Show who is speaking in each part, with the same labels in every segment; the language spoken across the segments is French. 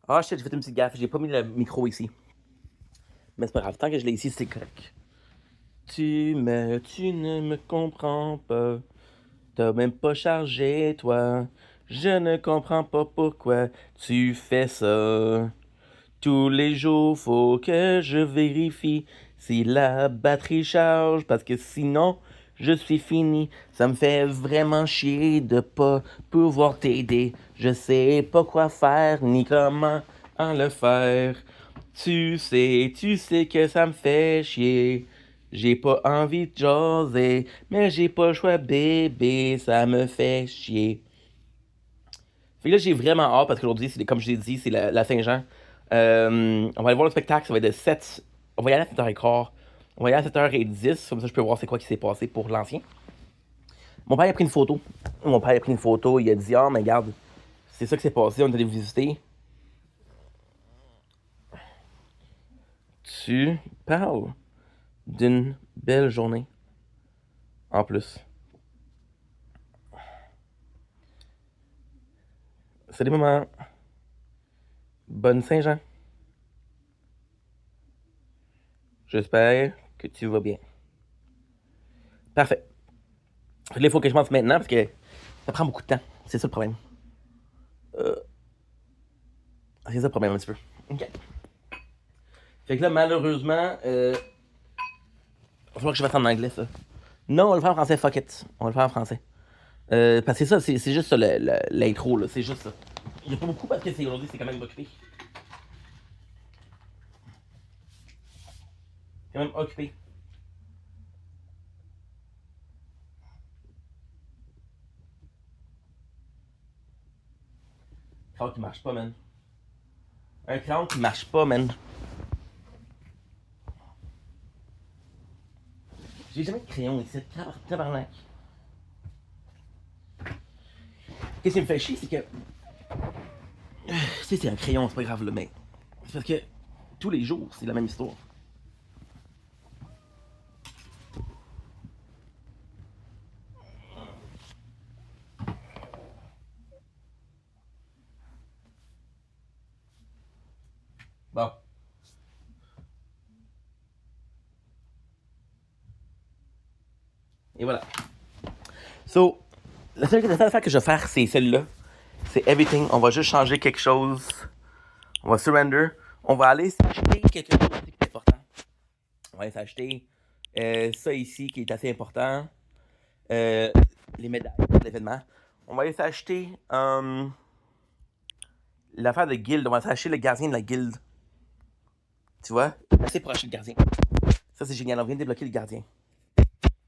Speaker 1: Ah shit, j'ai fait une petite gaffe, j'ai pas mis le micro ici. Mais c'est pas grave, tant que je l'ai ici, c'est correct. Tu ne me comprends pas. T'as même pas chargé, toi. Je ne comprends pas pourquoi tu fais ça. Tous les jours, faut que je vérifie si la batterie charge, parce que sinon, je suis fini. Ça me fait vraiment chier de pas pouvoir t'aider. Je sais pas quoi faire, ni comment en le faire. Tu sais que ça me fait chier. J'ai pas envie de jaser, mais j'ai pas le choix, bébé, ça me fait chier. Fait que là, j'ai vraiment hâte parce qu'aujourd'hui, comme je l'ai dit, c'est la Saint-Jean. On va aller voir le spectacle, ça va être de 7. On va y aller à 7h15. On va y aller à 7h10, comme ça je peux voir c'est quoi qui s'est passé pour l'ancien. Mon père a pris une photo. Mon père a pris une photo, il a dit ah, mais regarde, c'est ça qui s'est passé, on est allé visiter. Tu parles d'une belle journée. En plus. C'est des moments. Bonne Saint-Jean. J'espère que tu vas bien. Parfait. Fait que là, il faut que je mange maintenant parce que ça prend beaucoup de temps. C'est ça le problème. Euh, c'est ça le problème un petit peu. Ok. Fait que là, malheureusement, il va falloir que je fasse en anglais, ça. Non, on va le faire en français, fuck it. On va le faire en français. Parce que c'est ça, c'est juste ça, l'intro, là. C'est juste ça. Il n'y a pas beaucoup parce que aujourd'hui, c'est quand même occupé. C'est quand même occupé. Crayon qui marche pas, man. Un crayon qui marche pas, man. J'ai jamais de crayon ici. Tabarnak. Qu'est-ce qui me fait chier, c'est que. Tu sais, c'est un crayon, c'est pas grave, là, mais. C'est parce que tous les jours, c'est la même histoire. Bon. Et voilà. So, la seule affaire que je vais faire, c'est celle-là. C'est everything. On va juste changer quelque chose. On va surrender. On va aller s'acheter quelque chose qui est important. On va aller s'acheter ça ici qui est assez important. Euh, les médailles de l'événement. On va aller s'acheter l'affaire de guilde. On va s'acheter le gardien de la guilde. Tu vois? Assez proche le gardien. Ça, c'est génial. On vient de débloquer le gardien.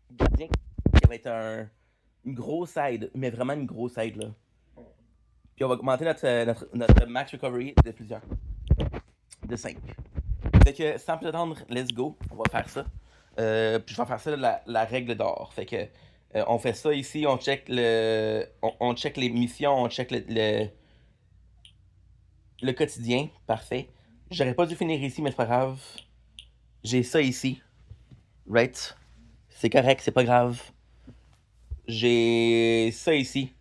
Speaker 1: Le gardien qui va être une grosse aide, mais vraiment une grosse aide, là. Puis on va augmenter notre max recovery de plusieurs. De 5. Fait que sans plus attendre, let's go. On va faire ça. Puis je vais faire ça la règle d'or. Fait que on fait ça ici, on check on check les missions, on check le quotidien. Parfait. J'aurais pas dû finir ici, mais c'est pas grave. J'ai ça ici. Right? C'est correct, c'est pas grave. J'ai ça ici.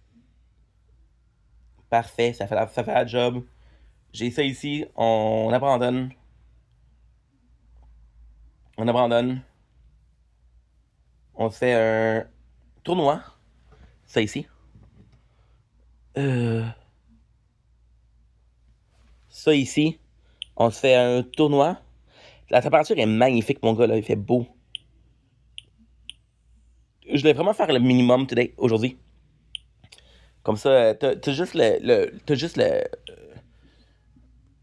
Speaker 1: Parfait, ça fait la job. J'ai ça ici, on abandonne. On abandonne. On se fait un tournoi. Ça ici. Euh, ça ici. On se fait un tournoi. La température est magnifique, mon gars, là. Il fait beau. Je voulais vraiment faire le minimum today, aujourd'hui. Comme ça, t'as juste t'as juste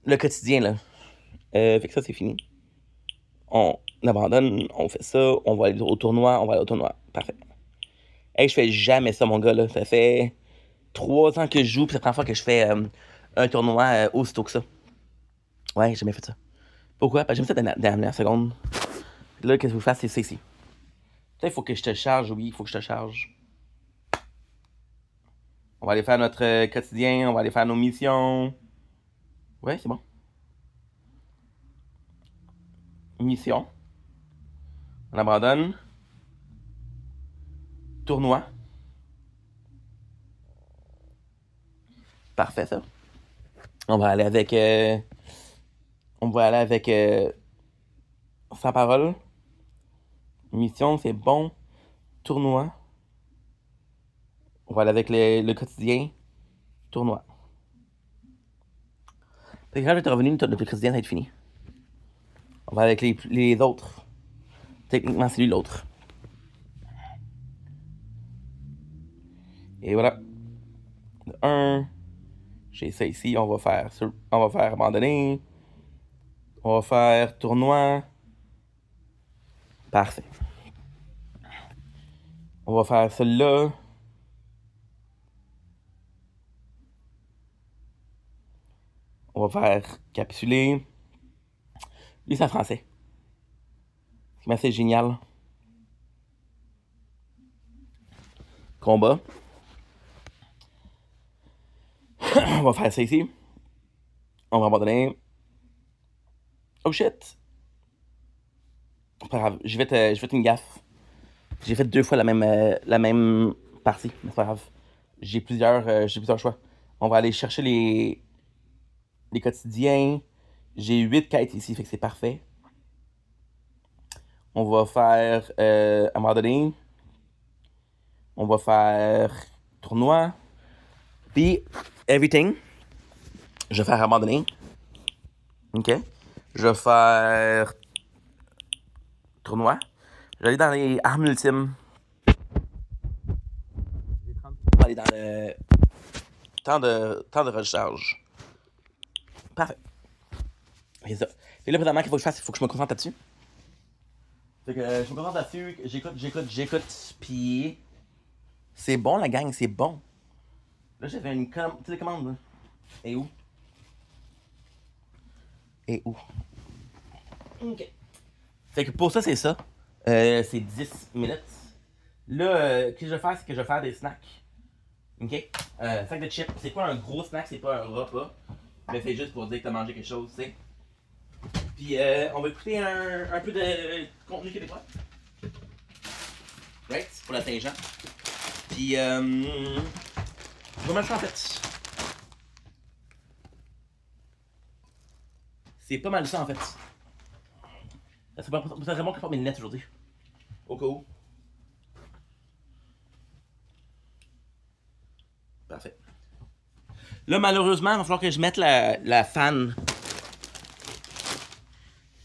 Speaker 1: le quotidien, là. Fait que ça, c'est fini. On abandonne, on fait ça, on va aller au tournoi, on va aller au tournoi. Parfait. Hey, je fais jamais ça, mon gars, là. Ça fait 3 ans que je joue, puis c'est la première fois que je fais un tournoi aussitôt que ça. Ouais, j'ai jamais fait ça. Pourquoi? Parce que j'aime ça dans la dernière seconde. Là, qu'est-ce que vous faites? C'est ça ici. Peut-être il faut que je te charge, oui, il faut que je te charge. On va aller faire notre quotidien, on va aller faire nos missions. Ouais, c'est bon. Mission. On abandonne. Tournoi. Parfait, ça. On va aller avec... Sans parole. Mission, c'est bon. Tournoi. On va aller avec le quotidien. Tournoi. Fait que quand je vais être revenu, le quotidien, ça va être fini. On va avec les autres. Techniquement, c'est lui l'autre. Et voilà. 1. J'ai ça ici. On va faire abandonner. On va faire tournoi. Parfait. On va faire celui-là. On va faire capsuler. Lui, c'est en français. C'est assez génial. Combat. On va faire ça ici. On va abandonner. Oh shit! C'est pas grave. J'ai fait une gaffe. J'ai fait 2 fois la même partie. Mais c'est pas grave. J'ai plusieurs choix. On va aller chercher les quotidiens. J'ai 8 quêtes ici, fait que c'est parfait. On va faire abandonner. On va faire tournoi. Puis, everything. Je vais faire abandonner. OK. Je vais faire tournoi. Je vais aller dans les armes ultimes. J'ai 30 pour aller dans le temps de recharge. Parfait. C'est ça. Et là, présentement, qu'il faut que je fasse, il faut que je me concentre là-dessus. Fait que je me concentre là-dessus, j'écoute, puis c'est bon la gang, c'est bon. Là, j'avais une télécommande, là. Et où? OK. Fait que pour ça, c'est ça. C'est 10 minutes. Là, ce que je vais faire, c'est que je vais faire des snacks. OK? Sac de chips. C'est pas un gros snack, c'est pas un repas. Mais c'est juste pour dire que t'as mangé quelque chose, tu sais. Puis on va écouter un peu de contenu québécois. Right? Pour la Saint-Jean. Puis je vais mettre ça en fait. C'est pas mal ça en fait. Ça serait bon que je porte mes lunettes aujourd'hui. Au cas où. Parfait. Là, malheureusement, il va falloir que je mette la fan.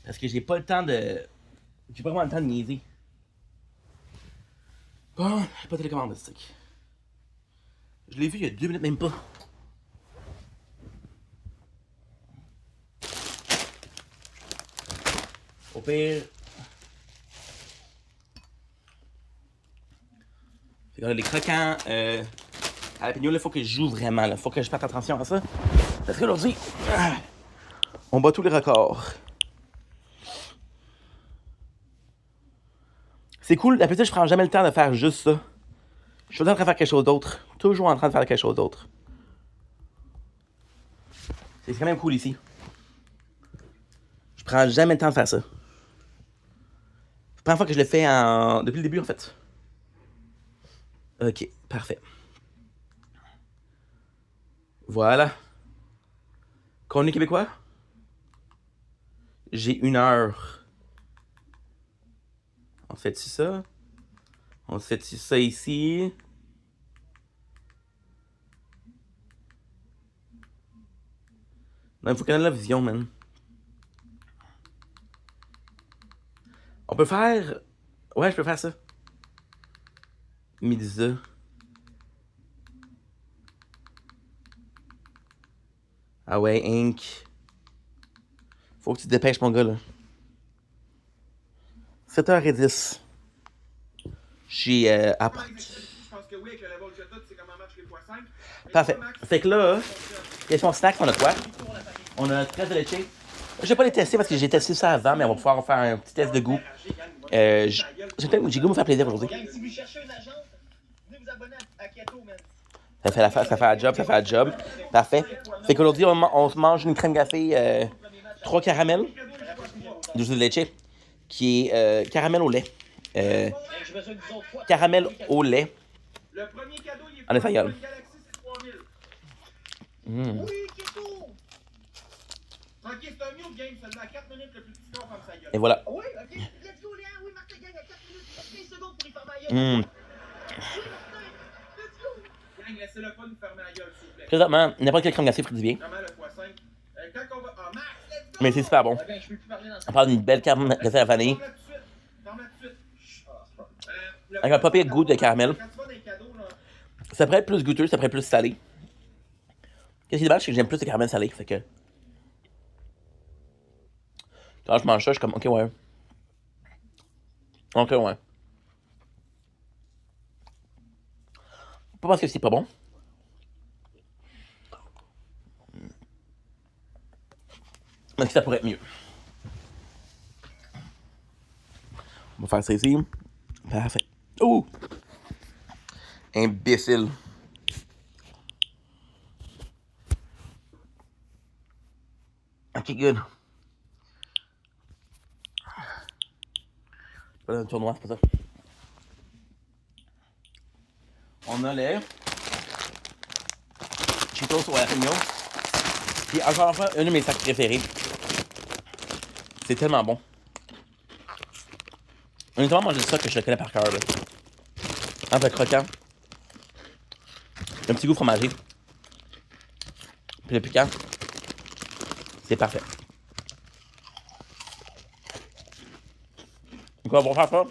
Speaker 1: Parce que j'ai pas le temps de. J'ai pas vraiment le temps de niaiser. Bon, j'ai pas de télécommande de stick. Je l'ai vu il y a 2 minutes, même pas. Au pire. Fait que là, les croquants. À la pignon, il faut que je joue vraiment. Il faut que je fasse attention à ça. Parce qu'aujourd'hui, on bat tous les records. C'est cool, d'habitude, je prends jamais le temps de faire juste ça. Je suis tout le temps en train de faire quelque chose d'autre. Toujours en train de faire quelque chose d'autre. C'est quand même cool ici. Je prends jamais le temps de faire ça. C'est la première fois que je le fais depuis le début, en fait. Ok, parfait. Voilà. Contenu québécois? J'ai 1 heure. On fait-tu ça? On fait-tu ça ici? Non, il faut qu'on ait la vision, man. On peut faire... Ouais, je peux faire ça. Midisa. Ah ouais, Inc. Faut que tu te dépêches, mon gars, là. 7h10. Je suis à... Parfait. Fait que là, question snack, on a quoi? On a 13 de leche. Je vais pas les tester parce que j'ai testé ça avant, mais on va pouvoir faire un petit test de goût. J'ai goût de me faire plaisir aujourd'hui. Ça fait la job. Parfait. Fait qu'aujourd'hui, on se mange une crème café 3 caramels de jus de leche qui est caramel au lait. Caramel au lait. En espagnol.
Speaker 2: premier autre game seulement à 4 minutes le plus petit score comme ça gueule.
Speaker 1: Et voilà.
Speaker 3: Oui, ok. Let's go, Léa. Oui, Martin gagne à 4 minutes. 15 secondes pour y fermer la gueule. Oui, Martin. Let's go.
Speaker 2: Gang, laissez-le pas nous fermer la gueule, s'il vous plaît.
Speaker 1: Présentement, n'importe quel crème glacée ferait du bien.
Speaker 2: Vraiment, le x5. Quand on va. Ah, Max, let's go!
Speaker 1: Mais c'est super bon.
Speaker 3: Ouais, ben, je peux plus parler dans
Speaker 1: On
Speaker 3: ça.
Speaker 1: parle d'une belle crème glacée à la vanille.
Speaker 2: Ferme-la tout de suite. Ferme-la tout de suite. Chut.
Speaker 1: Avec un pas pire goût de caramel.
Speaker 2: Quand tu vas dans les cadeaux, là.
Speaker 1: Ça pourrait être plus goûteux, ça pourrait être plus salé. Qu'est-ce qui est dommage, c'est que j'aime plus le caramel salé. Fait que. Quand je mange ça, je suis comme, ok, ouais. Ok, ouais. Pas parce que c'est pas bon. Mais que ça pourrait être mieux. On va faire ça ici. Parfait. Ouh! Imbécile. Ok, good. Voilà un tournoi, c'est pas ça. On a les Cheetos au jalapeno. Puis encore une fois, un de mes sacs préférés. C'est tellement bon. Honnêtement, moi, j'ai ça que je le connais par cœur. Là. Un peu croquant. Un petit goût fromagé. Puis le piquant. C'est parfait. Donc, on va faire ça.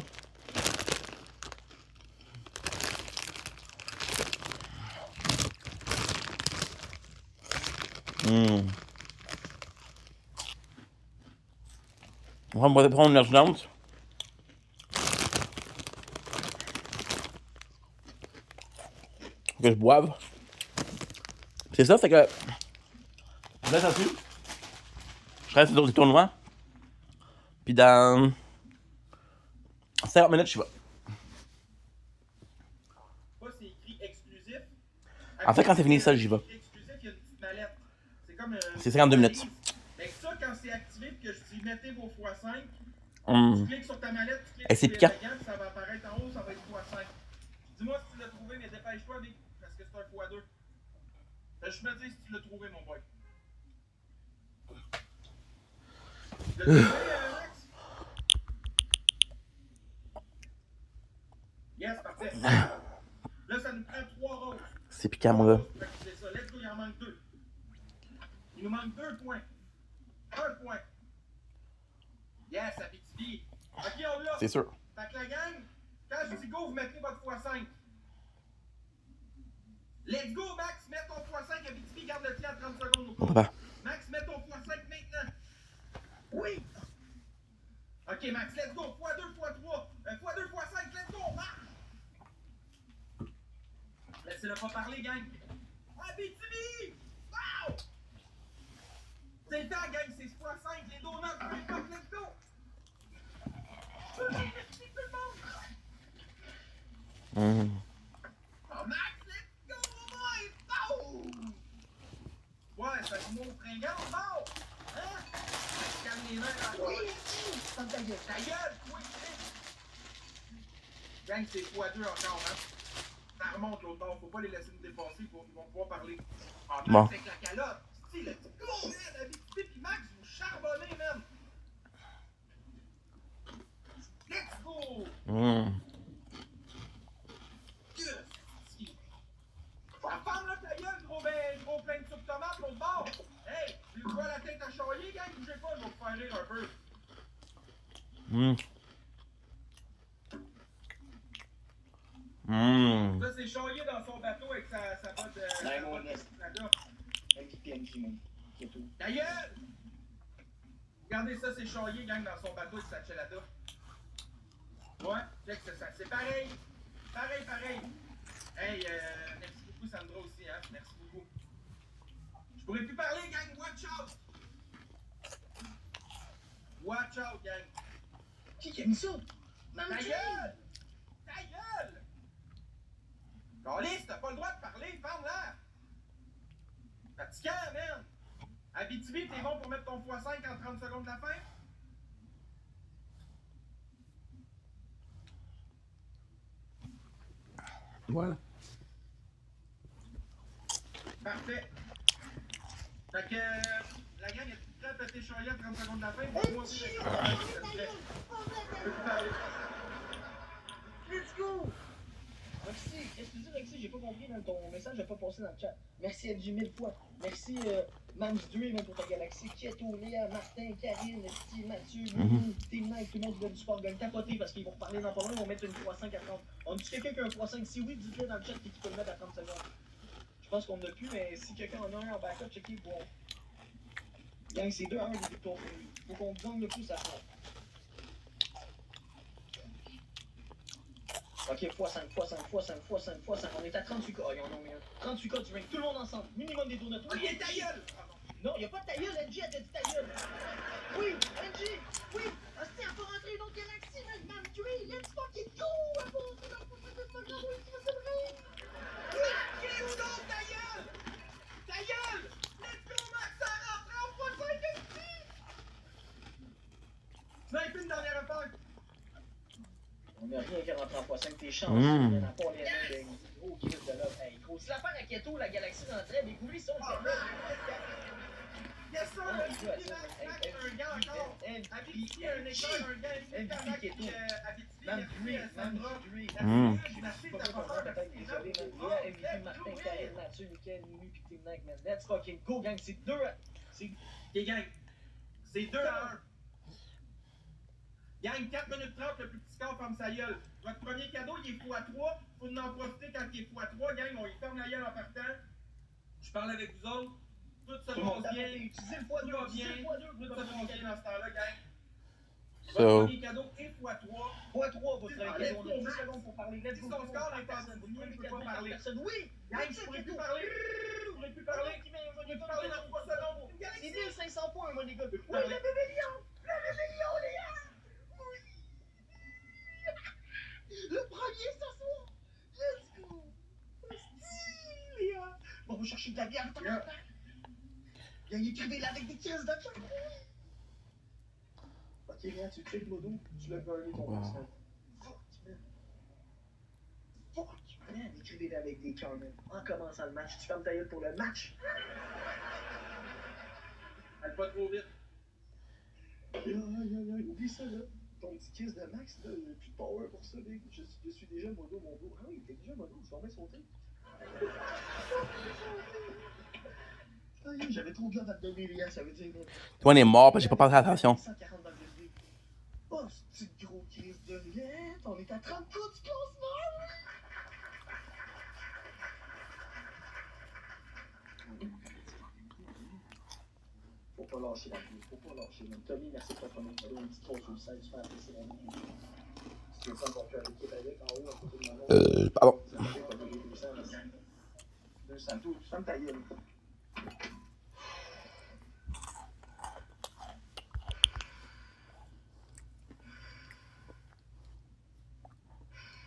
Speaker 1: On va prendre une urgence. Que je boive. C'est ça, c'est que. Je laisse là-dessus. Je reste sur des tournois. Puis dans 50 minutes, je vais.
Speaker 2: Pas c'est écrit exclusif.
Speaker 1: En fait, quand c'est fini, ça, j'y vais.
Speaker 2: Exclusif, il y a une petite mallette. C'est comme.
Speaker 1: C'est 52 minutes.
Speaker 2: Mais ça, quand c'est activé, puis que je dis mettez vos x5,
Speaker 1: Hum.
Speaker 2: tu cliques sur ta mallette, tu cliques
Speaker 1: Et c'est
Speaker 2: sur les
Speaker 1: piquant.
Speaker 2: rayons, puis ça va apparaître en haut, ça va être x5. Dis-moi si tu l'as trouvé, mais dépêche-toi, Vic, parce que c'est un x2. Fais juste me dire si tu l'as trouvé, mon boy. Tu l'as trouvé, Max? Yes, parfait. Là, ça nous prend 3 roses.
Speaker 1: C'est piquant, mon gars.
Speaker 2: Fait que c'est ça. Let's go, il en manque 2. Il nous manque 2 points. 1 point. Yes, Abitibi. Ok, on l'a.
Speaker 1: C'est sûr.
Speaker 2: Fait que la gang, quand je dis go, vous mettez votre x5. Let's go, Max, mets ton x5. Abitibi, garde le tien à 30 secondes.
Speaker 1: Mon papa.
Speaker 2: Max, mets ton x5 maintenant.
Speaker 3: Oui.
Speaker 2: Ok, Max, let's go. x2, x3. x2, x5, let's go, Max. Laissez-le pas parler, gang. Abitibi! Wow! C'est le temps, gang, c'est x5, les donuts, peu importe, let's go! Merci tout le monde! Oh, Max, let's go, mon boy! Boom! Ouais, ça fait mon fringant, bon! Hein? Calme les mains dans la
Speaker 3: Oui. Ferme ta gueule.
Speaker 2: Ta gueule, toi, gang, c'est x2 encore, hein? Ça remonte l'autre bord, faut pas les laisser nous dépasser, ils vont pouvoir parler. Ah, Max,
Speaker 1: Bon.
Speaker 2: avec la calotte! Si, let's go, man! Abitibi pis Max, vous charbonnez, man! Let's go! Yes! Ah, ferme-le ta gueule, gros plein de soupe tomate, l'autre bord! Hey, tu vois la tête à charrier, gang? Bougez pas, je vais vous faire rire un peu. Ça, c'est charrier dans son bateau avec sa botte de...
Speaker 3: Ouais,
Speaker 2: sa
Speaker 3: mon
Speaker 2: botte de
Speaker 3: esti.
Speaker 2: Canada.
Speaker 3: Avec du PNJ, man. C'est tout.
Speaker 2: Ta gueule! Regardez ça, c'est charrier, gang, dans son bateau avec sa chelada. Ouais, check ça. C'est pareil. Pareil. Hey, merci beaucoup, Sandra aussi, hein. Merci beaucoup. Je pourrais plus parler, gang. Watch out! Watch out, gang.
Speaker 3: Qui a mis ça?
Speaker 2: Ta
Speaker 3: Maman,
Speaker 2: gueule! Ta gueule! Calice, t'as pas le droit de parler, ferme-la! Fatigant, man! Abitibi, t'es bon pour mettre ton x5 en 30 secondes de la fin?
Speaker 1: Voilà.
Speaker 2: Parfait. Fait que La gang est prête à t'échanger à 30 secondes de la fin. Moi aussi,
Speaker 3: Let's go! Merci, qu'est-ce que tu dis, Rexy? J'ai pas compris, même ton message n'a pas passé dans le chat. Merci LG 1000 fois. Merci Mams Dream pour ta galaxie. Kieto, Léa, Martin, Karine, Steve, Mathieu, Loulou, Team Night, tout le monde qui veut du sport gagne. Tapoter parce qu'ils vont reparler dans pas loin, ils vont mettre une x5 à 30. On dit quelqu'un qui a un x5? Si oui, dites-le dans le chat et qui peut le mettre à 30 secondes. Je pense qu'on en a plus, mais si quelqu'un en a un en backup, checkez pour. Gang, c'est 2 à 1 des victoires pour lui. Faut qu'on gagne le coup, ça fait. Ok, x5, x5, x5, x5, x5. On est à 38 cas. Oh, y'en ont mis un. 38 cas, tu ranks tout le monde ensemble. Minimum des donuts.
Speaker 2: Ok, ta gueule!
Speaker 3: Non, y'a pas de ta gueule, NG, elle t'a dit ta gueule. Oui, NG, oui. Hostie, elle peut rentrer une autre galaxie, mec. Mam Dre, let's fucking go. Elle peut rentrer dans le prochain de Smackdown, oui, tu vas se lever.
Speaker 2: Ok, ou non, ta gueule! Ta gueule! Let's go, Max, ça rentre en x5 ici! Snipe une dernière affaire!
Speaker 3: On a rien qui rentre en x5, t'es chanceux, man, à part les mains de gros Chris de là. Hey, gros, si l'affaire à Keto, la galaxie rentrait, mais oublie ça, on le fait.
Speaker 2: Yes, sir! Un gars encore! Abitibi, un écart, un gars,
Speaker 3: MVP Keto. Mam Dre, merci
Speaker 2: pas
Speaker 3: de ta part, désolé, man. Léa, MVP, Martin, Karine, Mathieu, Mickaël, Mimi, pis Team Nike, man. Let's fucking go, gang, c'est 2 à...
Speaker 2: Ok, gang, c'est 2 à 1. Gang, 4 minutes 30, le plus petit score ferme sa gueule. Votre premier cadeau, il est x3. Faut en profiter quand il est x3. Gang, on y ferme la gueule en partant. Je parle avec vous autres. Tout se passe bien.
Speaker 3: Utilisez le
Speaker 2: Tout
Speaker 3: x2,
Speaker 2: va bien.
Speaker 3: utilisez le x2.
Speaker 2: Tout se passe bien dans ce temps-là, gang.
Speaker 1: So,
Speaker 2: Votre premier cadeau est x3.
Speaker 3: x3, votre cadeau. On a 10 secondes pour parler. Let's go.
Speaker 2: Si son score est en dessous, il ne peut pas parler.
Speaker 3: Oui!
Speaker 2: Gang, je pourrais plus parler. Je pourrais plus parler. Je pourrais plus parler dans 3 secondes.
Speaker 3: C'est 1500 points, mon les gars. Oui,
Speaker 2: parler.
Speaker 3: le bébé-lion! Le bébé-lion, les gars! Oui! Le premier ce soir! Let's go! Style, les gars! Bon, on va chercher de la bière. Il y a écrivé là avec des caisses de bière. Ok, Léa, tu check Modo, tu l'as gagné ton personnage. Fuck, man, écrivez-le avec des cœurs, man. En commençant le match, tu fermes ta gueule pour le match.
Speaker 2: Elle pas trop vite.
Speaker 3: Oublie ça, là. Ton petit kiss de Max, là, il a plus de power pour ça, mec. Je suis déjà modo, mon dos. Ah oui, t'es déjà modo, je t'en mets sauter. J'avais trop de love à te donner, Léa, ça veut dire.
Speaker 1: toi, on est mort parce que j'ai pas fait attention.
Speaker 3: 140 dans le SD. Oh, ce petit gros kiss de viette. On est à 30 coups du classement. Faut pas lâcher la vie, faut pas lâcher. Donc, Tommy, merci pour ton cadeau, un petit 3 sur le 16, super apprécié la vie. Si tu veux ça, on peut aller l'équipe avec en haut, à côté de Manon.
Speaker 1: Pardon.
Speaker 3: Ça fait pas de 200, merci. 200, tout, ferme ta gueule.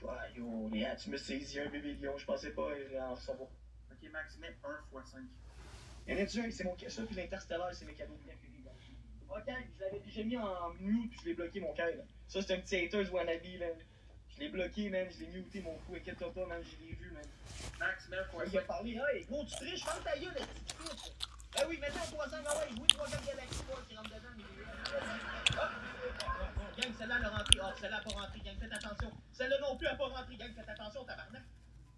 Speaker 3: Ouais, yo, Léa, tu me saisis un bébé lion, je pensais pas en recevoir.
Speaker 2: Ok, Max, mets 1 x5.
Speaker 3: Il y en a un, c'est mon ça, puis l'Interstellar, c'est mes cadeaux préférés. Ok, je l'avais déjà mis en mute, puis je l'ai bloqué, mon cœur. Ça, c'est un petit haters wannabe, là. Je l'ai bloqué, man, je l'ai muté, mon fou, inquiète-toi pas, man, je l'ai vu, man.
Speaker 2: Max, mets 1
Speaker 3: Il a
Speaker 2: x5.
Speaker 3: parlé, hey, gros, tu triches, ferme ta gueule, est-ce que tu triches? Ah oui, mettez un 300, ah ouais, jouez 3 gars Galaxy War qui rentre dedans, mais gang, celle-là, elle a rentré. Oh, celle-là, elle a pas rentré, gang, faites attention. Celle-là non plus, elle a pas rentré, gang, faites attention, tabarnak.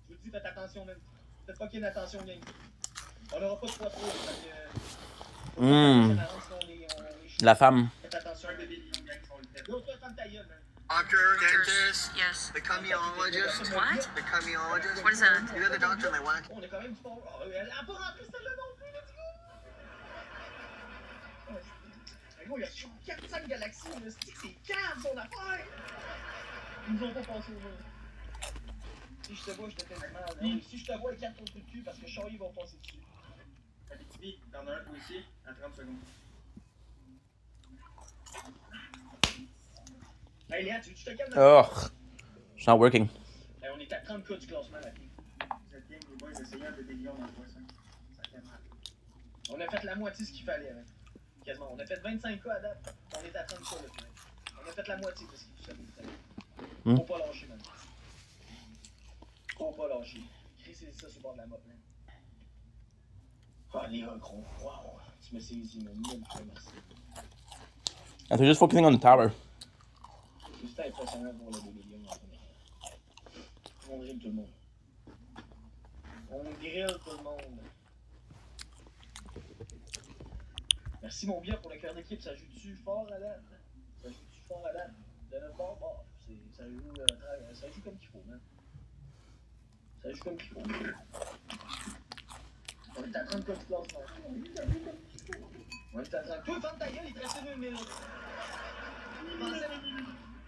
Speaker 3: Je vous dis, faites attention, man. Faites fucking attention, gang. On aura pas de 3-3, parce que.
Speaker 1: La femme.
Speaker 3: Faites attention,
Speaker 2: Un bébé lion, gang, on le fait.
Speaker 3: Yo, toi, ferme ta gueule, man.
Speaker 4: Doctor, dentist,
Speaker 5: Yes.
Speaker 4: the cardiologist.
Speaker 5: What?
Speaker 4: The cardiologist.
Speaker 5: What is that?
Speaker 4: You got the doctor and they want
Speaker 3: On a quand même du power. Oh, elle a pas rentré celle-là non plus, let's go! Gros, il y a 4-5 galaxies, là. C'est calme son affaire! Ils nous ont pas passé au monde. Si je te vois, je te fais du mal. Hein. Si je te vois, écarte ton trou de cul parce que Charlie va passer dessus.
Speaker 2: Abitibi, t'en as un toi aussi, à 30 secondes.
Speaker 3: Hey Léa, tu veux que je te calme?
Speaker 1: Oh, it's not working.
Speaker 3: Hey, on est à 30 cas du classement, la fille.
Speaker 2: Vous êtes bien, les boys, essayez un bébé lion dans le x5. Ça fait mal.
Speaker 3: On a fait la moitié de ce qu'il fallait, hein. Quasiment. On a fait 25 cas à date. On est à 30 cas, là, finalement. On a fait la moitié de ce qu'il fallait. Faut pas lâcher, man. Faut pas lâcher. Crissez ça sur le bord de la mop, man. Ah, Léa, gros. Wow. Tu Tu m'as saisi, man. Mille fois merci.
Speaker 1: And they're just focusing on the tower.
Speaker 3: C'est juste impressionnant pour le 2 millions en première. On grille tout le monde. On grille tout le monde. Merci mon bien pour le cœur d'équipe, ça joue-tu fort à date? Ça joue-tu fort à date? De notre bord, bon, ça joue comme qu'il faut, man. Ça joue comme qu'il faut. On est à 30 comme classement. On est à 30. Toi, ferme ta gueule, il te restait 2 minutes.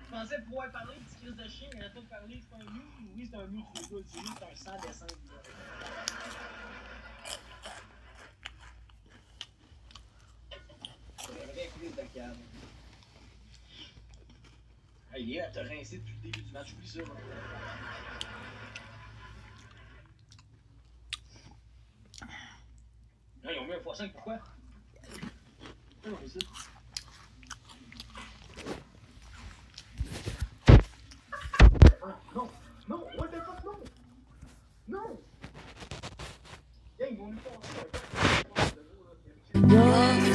Speaker 3: Je pensais pouvoir parler, petit crise de chien, il n'arrête pas de parler, c'est pas un mute. Oui, c'est un mute, tu les gars, c'est un sans dessin. C'est une vraie crise de câble. Hey, Léa, t'as rincé depuis le début du match, oublie ça. Hey, ils ont mis un x5, pourquoi? Pourquoi ils ont mis ça? Non, non, what the fuck, non! Non! Yeah, ils vont nous faire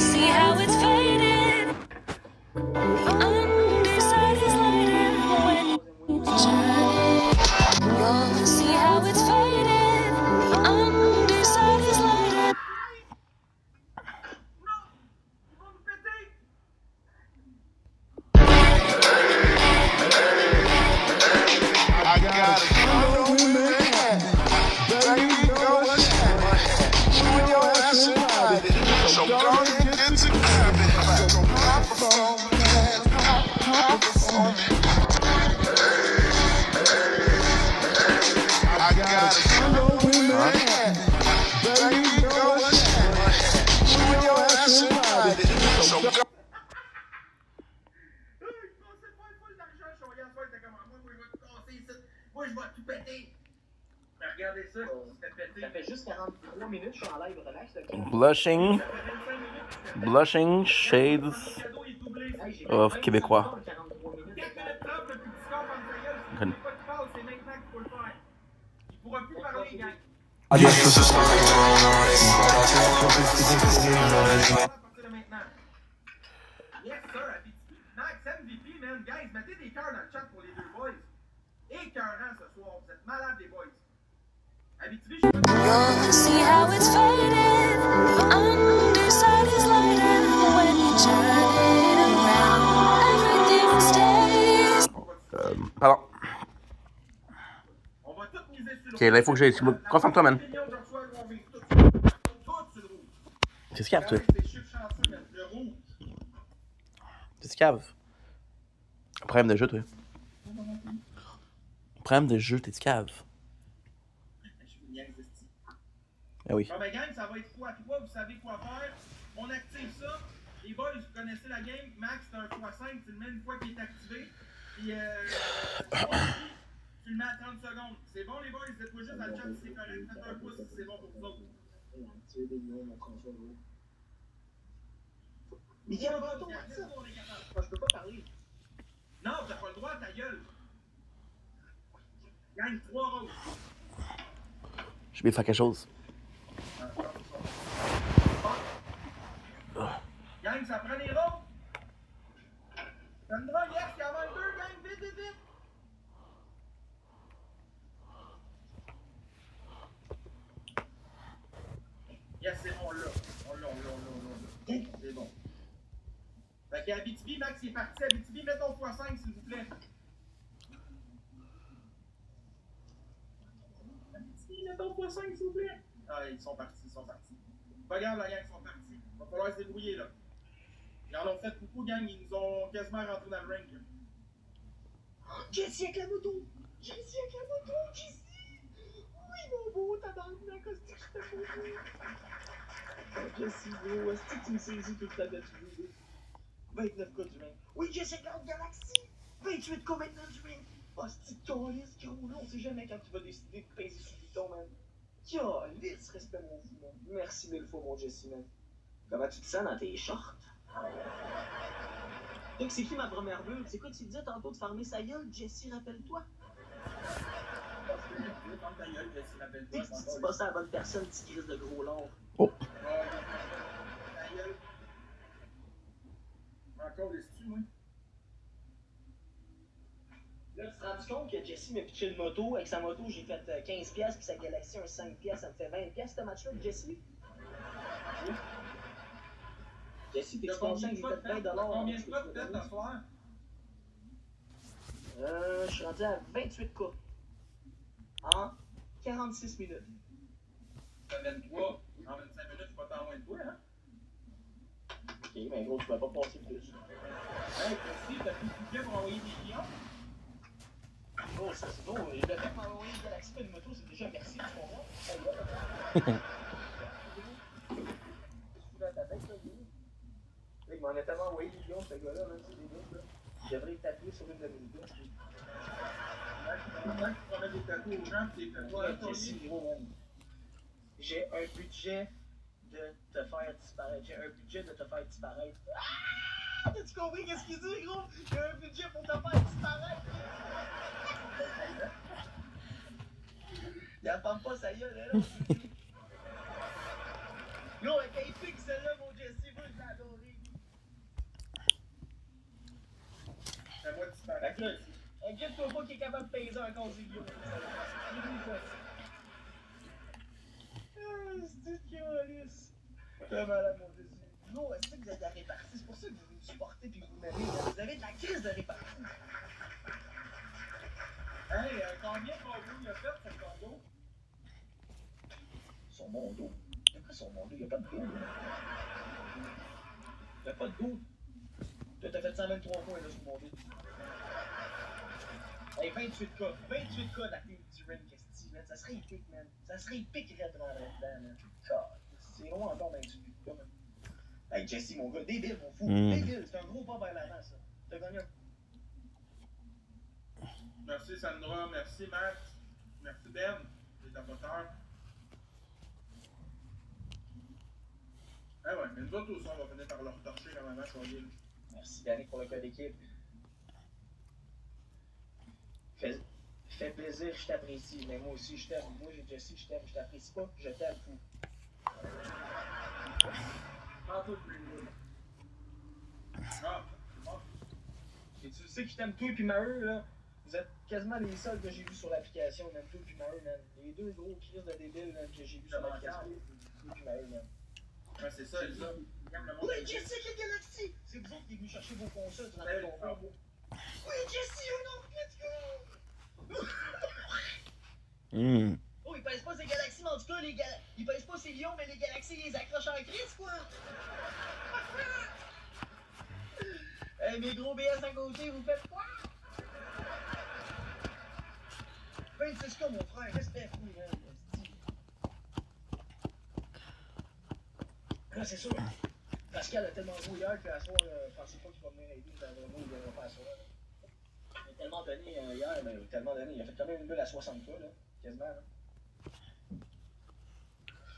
Speaker 5: See how it's faded. Underside is lighter when you turn it. See how it's faded. Underside is lighter.
Speaker 6: I got a condo in Manhattan. Baby, you know what's happening. Showing your ass inside it. So go and get to clapping. So pop a phone, man. Pop a phone. I got a condo in Manhattan. Baby, you know what's happening. Showing your ass inside it. So go.
Speaker 2: Moi, je vais tout péter. Mais regardez ça, c'était pété.
Speaker 3: Ça fait juste 43 minutes, je suis en live, relax.
Speaker 1: Blushing. Blushing shades of Québécois.
Speaker 2: Qu'est-ce que le Trump, le plus petit corps entre ta gueule?
Speaker 1: Good.
Speaker 2: C'est pas qu'il parle, c'est maintenant qu'il faut le faire. Il pourra plus parler, gang.
Speaker 6: I guess this is
Speaker 2: À partir de maintenant. Yes, sir, Abitibi. Max, MVP, man. Guys, mettez des cœurs dans le chat pour les deux boys. Écœurant ce soir. Vous êtes malades, les boys. Abitibi, je suis
Speaker 5: See how it's faded. Underside is lighter when you turn it around. Everything stays.
Speaker 1: Pardon.
Speaker 2: On va tout miser sur le
Speaker 1: Ok, là, il faut que j'aille. Concentre-toi, man. Qu'est-ce qu'il y a, toi? Qu'est-ce qu'il y a? Problème de jeu, toi. Problème de jeu, t'es cave. Ah oui.
Speaker 2: Bon ben gang, ça va être quoi? Toi, vous savez quoi faire. On active ça. Les boys, vous connaissez la game. Max, c'est un x5, tu le mets une fois qu'il est activé. Puis tu le mets à 30 secondes. C'est bon les boys, dites-moi juste dans le chat si c'est correct. Faites un pouce si c'est bon pour vous autres.
Speaker 3: Mais il y a un bâton, je peux pas parler.
Speaker 2: Non, t'as pas le droit, ta gueule. Gang, 3 roses.
Speaker 1: Je vais faire quelque chose.
Speaker 2: Gang, ça prend les roses. Sandra, yes, il y en a deux, gang, vite, vite, vite. Yes, c'est bon, on l'a. C'est bon. Fait qu'à Abitibi, Max, il est parti. Abitibi, mets ton x5, s'il vous plaît. Abitibi, mets ton x5, s'il vous plaît. Ah, ils sont partis. Pas grave, la gang, ils sont partis. Va falloir se débrouiller, là. Ils en ont fait beaucoup, gang. Ils nous ont quasiment rentré dans le ring, là.
Speaker 3: Jessie avec la moto! Jessie! Oui, mon beau, tabarnak, hostie, je t'ai compris. Jessie, gros, hostie, tu me saisis toute la tête du ring. 29 cas du ring. Oui, Jessie avec la haute galaxie! 28 cas maintenant du ring! Hostie, calice, gros, là, on sait jamais quand tu vas décider de peser sur le bouton, man. Calice, respect mon fou, man. Merci mille fois, mon Jessie, man. Comment tu te sens dans tes shorts? Donc, c'est qui ma première bulle? C'est quoi tu disais tantôt de farmer sa gueule? Jessie, rappelle-toi. C'est pas ça la bonne personne, petite crise de gros long.
Speaker 1: Oh.
Speaker 2: Ta gueule, encore dessus, moi.
Speaker 3: Là, tu te rends compte que Jesse m'a pitché une moto. Avec sa moto, j'ai fait 15$, puis sa Galaxy, un 5$, ça me fait 20$, ce match-là, de Jesse. Oui. Jesse, t'es conscient que j'ai fait 20$?
Speaker 2: Combien de fois de tête à soir?
Speaker 3: Je suis rendu à 28K. En 46 minutes.
Speaker 2: Ça 23. En 25 minutes, je suis pas tant loin de toi, hein?
Speaker 3: Ok, mais gros, tu vas pas passer plus.
Speaker 2: Hey, Christy, t'as plus de budget pour envoyer des clients?
Speaker 3: Oh, ça c'est beau. Le fait que m'envoyer une Galaxy et une moto, c'est déjà merci, tu comprends? Qu'est-ce que tu fous dans ta tête, là, Guy? Là, il m'en a tellement envoyé des millions, ce gars-là, même si c'est des gars, là. Il devrait être tatoué sur une de mes gars.
Speaker 2: Pendant que tu promets des tatous aux gens, pis t'es fait toi,
Speaker 3: Ouais, Jesse, gros, man. J'ai un budget de te faire disparaître. J'ai un budget de te faire disparaître. Ah! T'as-tu compris qu'est-ce qu'il dit, gros? J'ai un budget pour te faire disparaître. Il apprend pas sa gueule, là. Gros, elle est épique, celle-là, mon Jesse. Moi, je l'ai adoré.
Speaker 2: C'est à moi de
Speaker 3: Fait
Speaker 2: disparaître.
Speaker 3: que là, inquiète-toi pas qu'il est capable de peser un compte Zillion. C'est qui est t'es malade, mon Dieu. Non, est-ce que vous êtes de la répartie? C'est pour ça que vous vous supportez et que vous m'aimez. Vous avez de la crise de répartie.
Speaker 2: Hey, combien de condo il a fait, ce condo?
Speaker 3: Sur mon dos. C'est quoi sur mon dos? Il n'y a pas de dos. Il n'y a pas de dos. Toi, t'as fait 123 points là sur mon dos. Hey, 28K. 28K la team du Ren Casti, man. Ça serait épique, man. Ça serait épique Red là-dedans, man. God, c'est loin encore 28K, man. Hey, Jesse, mon gars, débile, mon fou. Débile, c'est un gros pas vers l'avant, ça. T'as gagné un.
Speaker 2: Merci Sandra, merci Max, merci Ben, les tapoteurs. Eh ouais, mais nous autres aussi, on va finir par leur torcher quand même, choyer.
Speaker 3: Merci, Yannick, pour le code d'équipe. Fais plaisir, je t'apprécie. Mais moi aussi, je t'aime. Moi, Jesse, je t'aime. Je t'apprécie pas, je t'aime, fou.
Speaker 2: Prends tout le Greenwood. Ah, c'est bon.
Speaker 3: Et tu sais que je t'aime toi et puis Maheu, là. Vous êtes quasiment les seuls que j'ai vus sur l'application, même toi et puis Maheu, man. Les deux gros crises de débiles, man, que j'ai vus sur l'application. Toi et puis Maheu, man.
Speaker 2: Ouais, c'est ça, les autres. Ils aiment le monde.
Speaker 3: Oui, Jesse, quelle galaxie! C'est vous autres qui êtes venus chercher vos consoles durant
Speaker 2: Ouais,
Speaker 3: le concours. Oui, Jesse, un autre, let's go! Oh, ils pèsent pas ces galaxies, mais en tout cas, ils pèsent pas ces lions, mais les galaxies, ils les accrochent en crise, quoi! Hey, mes gros BS à côté, vous faites quoi? 26K, mon frère, respect fou, man. Là, c'est sûr. Pascal a tellement joué hier qu'à soir, pensez pas qu'il va venir aider, il viendra pas à soir. Il a tellement donné hier, mais tellement donné. Il a fait quand même une bulle à 60K, là, quasiment. Là.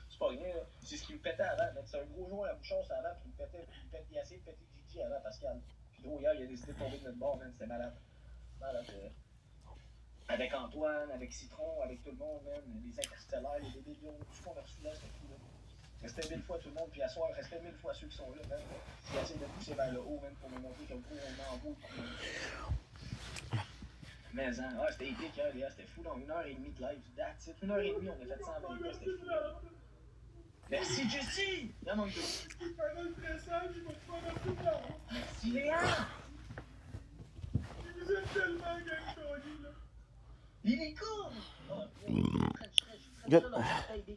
Speaker 3: C'est pas rien, là. C'est ce qui me pétait avant. C'est un gros joueur à la bouchon, avant, puis il a essayé de péter Gigi avant, Pascal. Puis gros, hier, il a décidé de tomber de notre bord, man. C'était malade. Malade. Avec Antoine, avec Citron, avec tout le monde, man. Les interstellaires, les bébés lions, tout ce qu'on a reçu là, c'était fou, là. Restait 1000 fois tout le monde, puis à soir, restait 1000 fois ceux qui sont là, man. Ils essaient de pousser vers le haut, man, pour me montrer comme quoi on est en haut. Mais hein, ah, c'était épique, hein, les gars, c'était fou, dans 1h30 de live. That's it. 1h30, on a fait 120 gars, c'était fou. Là. Merci, Jesse! Là, mon gars.
Speaker 2: Il fallait le pressage, il va te faire un peu de l'argent.
Speaker 3: Merci, Léa!
Speaker 2: Il vous aime tellement, gang, Tony, là.
Speaker 3: Il est cool! Oh, je traite ça dans sa taille.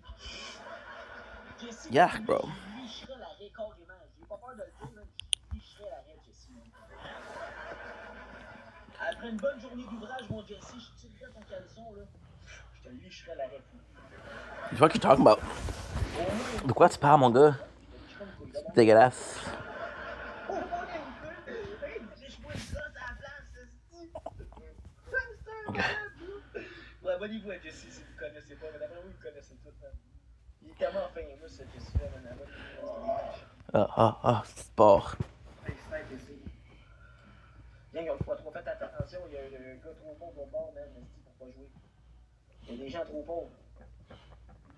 Speaker 3: Jesse,
Speaker 1: Yark, bro.
Speaker 3: je licherais l'arrêt carrément. J'ai pas peur de le dire, mais je licherais l'arrêt, Jesse. Après une bonne journée d'ouvrage, mon Jesse, je tirerais ton caleçon, là. Je te licherais l'arrêt, fou.
Speaker 1: Je vois que tu talking about. De quoi tu parles, mon gars? C'est dégueulasse.
Speaker 3: Oh, lèche-moi une gosse à la place, ouais, bonne voix, Jesse, si vous connaissez pas, mais d'après vous, vous connaissez tout, man. Il est tellement fameux, ce Jesse-là, man.
Speaker 1: C'est sport.
Speaker 3: Bien, on pas trop fait attention, il y a un gars trop pauvre au bord, man, pour pas jouer. Il y a des gens trop pauvres.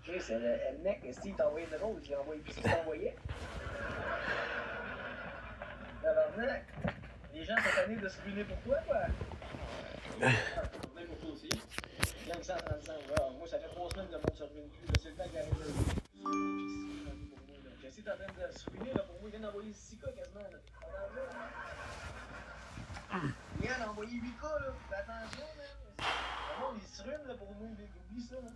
Speaker 3: Tu sais, c'est le mec, si il t'a envoyé de l'autre, je l'ai envoyé plus qu'il t'envoyait. tabarnak. Les gens sont tannés de se ruiner pour toi, quoi.
Speaker 2: Tourner pour toi aussi.
Speaker 3: Gang 135, voilà. Moi, ça fait 3 semaines que le monde se ruine plus. Là, c'est le temps qu'il arrive là. Jesse est en train de se ruiner, là, pour moi. Il vient d'envoyer 6K quasiment, là. Il vient d'envoyer 8K, là. Fais attention, man. Le monde, il se ruine, là, pour moi. Oublie ça, là.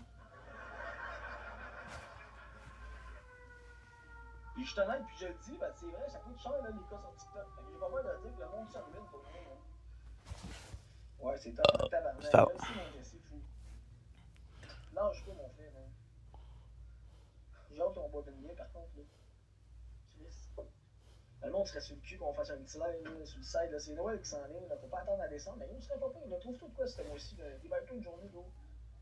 Speaker 3: Puis je suis honnête, puis je le dis, ben, c'est vrai, ça coûte cher, là, les cas sur TikTok. Fait que j'ai pas peur de dire que le monde se ruine pour moi, là. Ouais, c'est top, un tabarnak.
Speaker 1: C'est top.
Speaker 3: Merci, mon Jesse, fou. Lâche pas, mon frère, hein. J'ai hâte qu'on boive une bière, par contre, là. Chris. Le monde serait sur le cul qu'on fasse un petit live, là, sur le site, là. C'est Noël qui s'en vient, là. Faut pas attendre à décembre, mais on serait pas pire. On trouve tout de quoi, c'était moi aussi, là. Déballe-toi une journée, gros.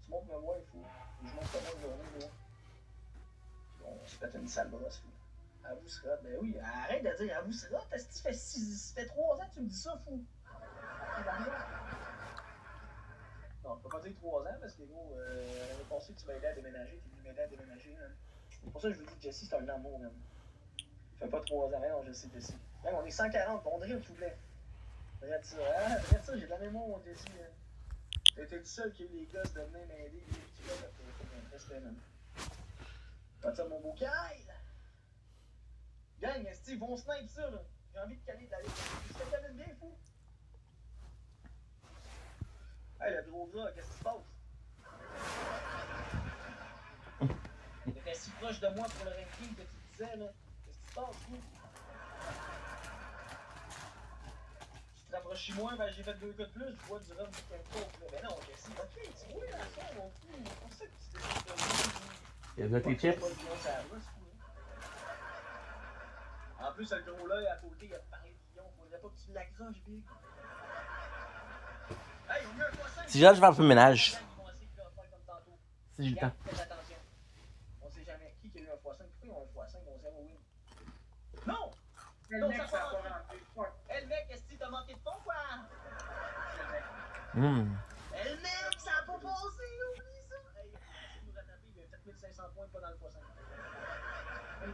Speaker 3: Tu montes me voir, il faut. Je monte pas une journée, gros. On se pète une sale brosse, fou. À vous sera, ben oui, arrête de dire à vous sera, ça fait 3 ans que tu me dis ça, fou. Non, je peux pas dire 3 ans parce que gros, l'année passée tu m'as aidé à déménager, t'es venu m'aider à déménager, man. C'est pour ça que je vous dis que Jesse c'est un amour, man. Ça fait pas 3 ans, non, je sais Jesse. Même on est 140, on drill tout plaît. Regarde ça, hein, regarde ça, j'ai de la mémoire, mon Jesse, man. T'étais tout seul qui a eu les gosses de venir m'aider, tu l'as fait, respect, man. Pas ça, mon beau Kyle! Gang, est-ce qu'ils vont snipe ça, là? J'ai envie de caler de la liste. Tu te calmes bien, fou? Hey, le gros gars, qu'est-ce qui se passe? T'étais si proche de moi pour le ranking que tu disais, là. Qu'est-ce qui se passe, fou? Tu te rapproches moins, ben j'ai fait 2 cas de plus, je vois du rhum qui t'aime pas. Ben non, Jesse, ok, tu vois la fin, mon fou. C'est pour ça que tu t'es
Speaker 1: Il y a de tes chips.
Speaker 3: En plus, le gros là, à côté, il a parlé de Guillaume. Faudrait pas que tu l'accroches, Big. Hey, on met un poisson.
Speaker 1: Si j'ai hâte de faire un peu de ménage. Si j'ai le temps.
Speaker 3: Faites attention. On sait jamais qui a eu un poisson. Pourquoi ils ont un poisson? Ils ont 0 win. Non!
Speaker 2: Le
Speaker 3: Non,
Speaker 2: mec,
Speaker 3: ça
Speaker 2: ça
Speaker 3: va
Speaker 2: a pas rentré. Fuck.
Speaker 3: Eh, le mec, est-ce que t'as manqué de fond, quoi?
Speaker 1: Hum.
Speaker 3: Eh, le mec, ça a pas passé, oublie ça! Hey, c'est nous rattraper, il y a 4500 points, pas dans le poisson. Tu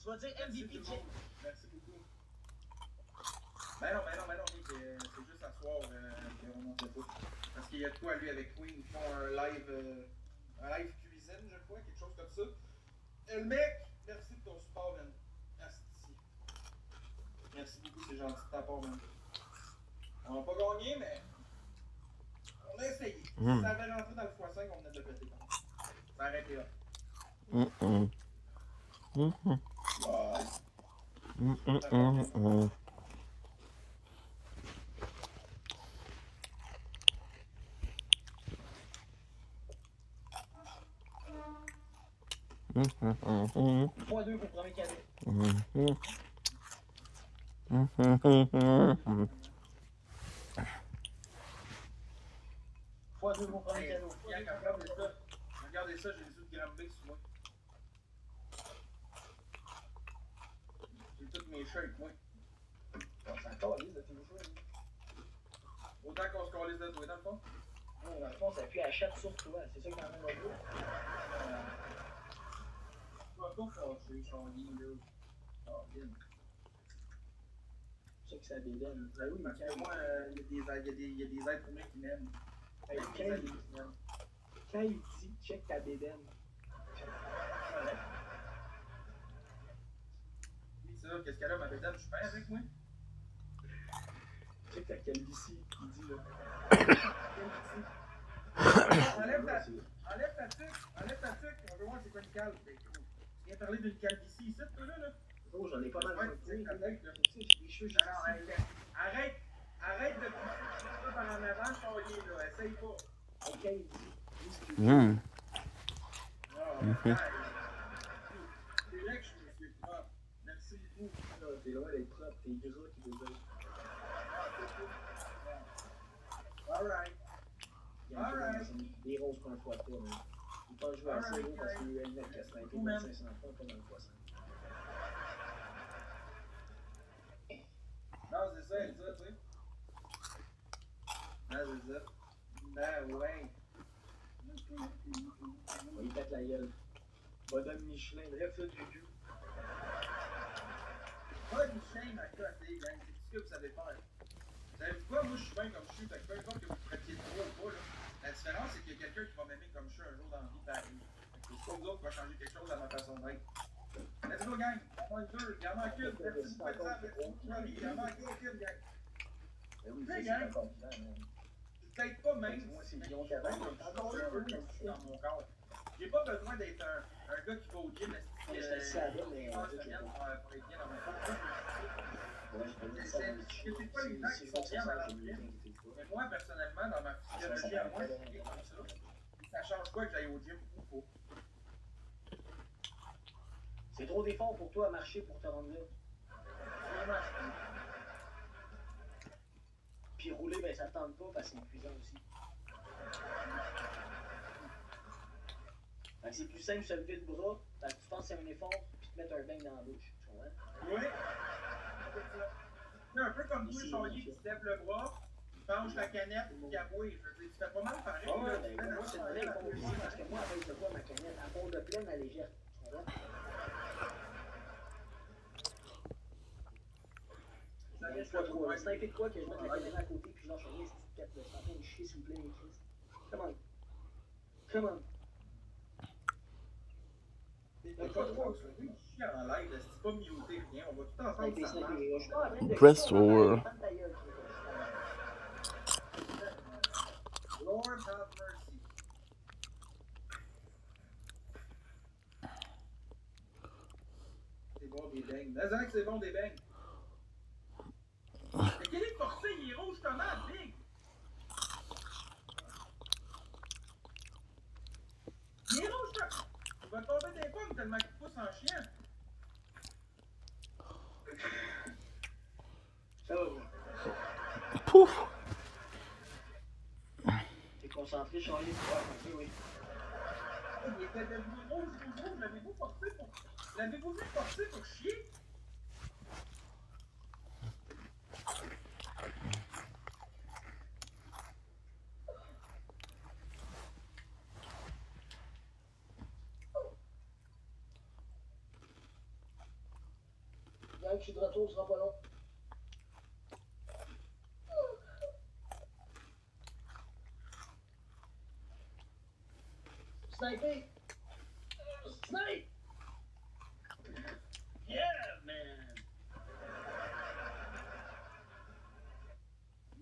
Speaker 3: vas dire MVP check.
Speaker 2: Merci beaucoup. Ben non, c'est juste à soir qu'on n'en fait pas. Parce qu'il y a de quoi, lui, avec Queen, ils font un live cuisine, je crois, quelque chose comme ça. Et le mec, merci de ton support, man. Asti. Merci beaucoup, c'est gentil de ta part, man. On n'a pas gagné, mais on a essayé. Si ça avait rentré dans le x5, on venait de le péter. Ça a arrêté là.
Speaker 3: Fois 2 pour premier cadeau. Fois 2 pour premier cadeau.
Speaker 2: Regardez ça, j'ai des autres Granby sur moi. J'ai toutes mes shirts, moi.
Speaker 3: On s'en calisse de tes choses.
Speaker 2: Autant qu'on se calisse de toi, dans le fond.
Speaker 3: Non, dans le fond, ça appuie à la chatte sur toi. C'est ça qui m'emmène au bout.
Speaker 2: Je vais pas fâcher, Charlie, là. Ah, bien.
Speaker 3: C'est ça que ça bédaine.
Speaker 2: Ben oui, parce que moi, il y a des êtres humains qui m'aiment.
Speaker 3: Hey,
Speaker 2: Il y a des êtres humains qui m'aiment.
Speaker 3: quand il dit check ta bédaine.
Speaker 2: Oui, c'est ça, qu'est-ce qu'elle a, ma bédaine, je suis bien avec moi.
Speaker 3: Check ta calvitie, il dit là.
Speaker 2: Enlève ta tuque, on veut voir c'est quoi une calve. Tu viens parler d'une calvitie ici, toi là?
Speaker 3: Oh, j'en ai pas mal
Speaker 2: Ouais,
Speaker 3: de dire.
Speaker 2: ta tête, là.
Speaker 3: Tu sais, j'ai des cheveux juste
Speaker 2: Non,
Speaker 3: ici.
Speaker 2: arrête de pousser ça par en avant, Charlie, là, essaye pas.
Speaker 3: Ok, il dit.
Speaker 1: Hum.
Speaker 2: C'est vrai que je me suis propre. Merci beaucoup.
Speaker 3: T'es loin d'être propre, t'es gras qui veut dire.
Speaker 2: Alright.
Speaker 3: Des roses qu'on fois pas, mais. Il pense jouer à 0 parce qu'il y a eu un mec qui a snipé 2500 points pas dans le poisson.
Speaker 2: Non, c'est ça, elle dit, tu sais. Non, c'est ça. Ben ouais.
Speaker 3: Il pète la gueule. Bonhomme Michelin, bref, là, du
Speaker 2: shame à côté, gang. C'est tout ce que vous savez faire. Vous savez quoi? Moi, je suis bien comme je suis. Fait que peu importe que vous pratiquiez trop ou pas, là, la différence, c'est qu'il y a quelqu'un qui va m'aimer comme je suis un jour dans la vie, pareil. C'est pas vous autres qui va changer quelque chose à ma façon d'être. Let's go, gang. Il en manque deux. Il en manque une. Merci beaucoup, Alexandre. Merci beaucoup, Marie. Il en manque aucune, gang.
Speaker 3: Ben oui,
Speaker 2: Hey,
Speaker 3: c'est
Speaker 2: gang.
Speaker 3: encore vivant, man.
Speaker 2: Peut-être pas même.
Speaker 3: Moi, c'est
Speaker 2: mais
Speaker 3: Guillaume
Speaker 2: je suis
Speaker 3: Cabane,
Speaker 2: bien comme
Speaker 3: t'as
Speaker 2: je
Speaker 3: encore
Speaker 2: suis
Speaker 3: un peu
Speaker 2: heureux
Speaker 3: comme ça.
Speaker 2: dans mon corps. J'ai pas besoin d'être un gars qui va au gym.
Speaker 3: Je suis assis à elle, mais
Speaker 2: pour être bien dans mon corps.
Speaker 3: ouais, je peux dire ça.
Speaker 2: C'est pas les gens qui sont bien dans la gym. Mais moi, personnellement, dans ma physiologie à moi, c'est bien comme ça. Puis ça change pas que j'aille au gym ou pas.
Speaker 3: C'est trop d'efforts pour toi à marcher pour te rendre là.
Speaker 2: Vraiment,
Speaker 3: Puis rouler, ben ça te tente pas parce que c'est épuisant aussi. Fait que c'est plus simple de se lever le bras, fait que tu penses que c'est un effort, puis te mettre un bang dans la bouche. Tu comprends?
Speaker 2: oui. C'est un peu comme toi, Charlie, qui se lève le bras, tu penches la canette, puis abouille. Je veux dire, tu fais pas mal pareil.
Speaker 3: Ah ouais,
Speaker 2: là.
Speaker 3: ben
Speaker 2: Tu fais
Speaker 3: moi c'est
Speaker 2: la
Speaker 3: vrai,
Speaker 2: même
Speaker 3: fond aussi, parce que moi, avec de quoi ma canette, à fond de pleine, elle est légère. Tu comprends? Une fois trop, un sniper de quoi que je mette la caméra à côté, puis je lâche rien, c'est une 4 de ça. En train de chier, s'il vous plaît, mes Chris. Come on. Come on.
Speaker 2: T'as pas trop chier en live, c'est pas muté, rien. On va tout ensemble,
Speaker 3: Sniper,
Speaker 2: ça marche.
Speaker 3: sniper. Je suis pas en train de
Speaker 1: Press
Speaker 3: chier,
Speaker 1: forward.
Speaker 3: ferme ta gueule, Chris.
Speaker 2: Lord have mercy. C'est bon des beignes. Nazak, c'est bon des beignes. Mais quel est forcé, il est rouge tomate, big. Il est rouge tomate. Il va tomber des pommes tellement qu'il pousse en chien.
Speaker 3: Ça va, moi.
Speaker 1: Pouf!
Speaker 3: T'es concentré, Charlie, tu vois, un peu, oui.
Speaker 2: Il était devenu rouge. L'avez-vous forcé pour... L'avez-vous vu forcer pour chier?
Speaker 3: Bien que je suis de retour, ce sera pas long. Sniper! Snipe! Yeah, man!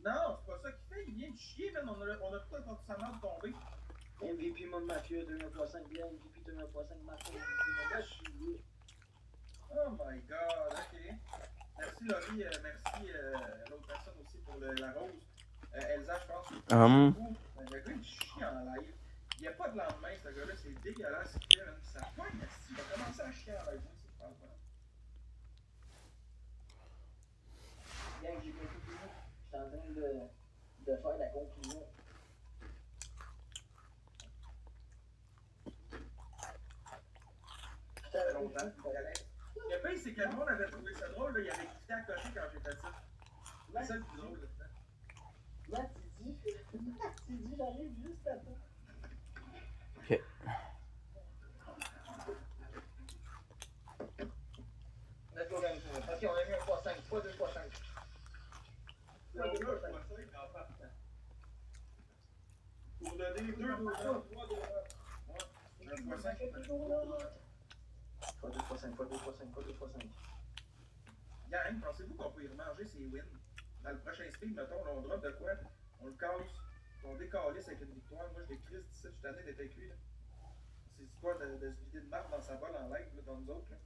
Speaker 2: Non, c'est pas ça qu'il fait. Il vient de chier, man. On a tout inconsciemment tombé.
Speaker 3: MVP Monde Mafia 2.5 bien, MVP 2.5 Martin, MVP je suis lié.
Speaker 2: Oh my god, ok. Merci Laurie, merci l'autre personne aussi pour la rose. Elsa, je pense. Le gars, il chie en live. Il n'y a pas de lendemain, ce gars-là, c'est dégueulasse. Ça pogne, il va commencer à chier en live, moi, si je pense pas.
Speaker 3: Bien que j'ai pas tout fini, j'étais en train de faire la conclusion.
Speaker 2: Ça fait longtemps. Le pire, c'est que le monde avait trouvé ça drôle, là, il avait quitté à côté quand j'ai fait ça. C'est ça le plus drôle, là.
Speaker 3: Là, tu dis, j'arrive juste à temps.
Speaker 1: Ok.
Speaker 3: Let's go, gang. Ok, on a mis un 3-5, pas 2 3-5.
Speaker 2: Là, je vois ça, en partant. Pour donner 2 2 3 2 1. 5
Speaker 3: Pas 2 3-5, pas 2 3-5, pas 2 3-5.
Speaker 2: Gang, pensez-vous qu'on peut y remanger ces wins? Dans le prochain speed, mettons, là, on drop de quoi? On le casse, on décalisse avec une victoire. Moi, je décrise d'ici cette année d'être avec lui. Là. C'est l'histoire de se vider de marde dans sa balle en live, là, dans nous autres. Là.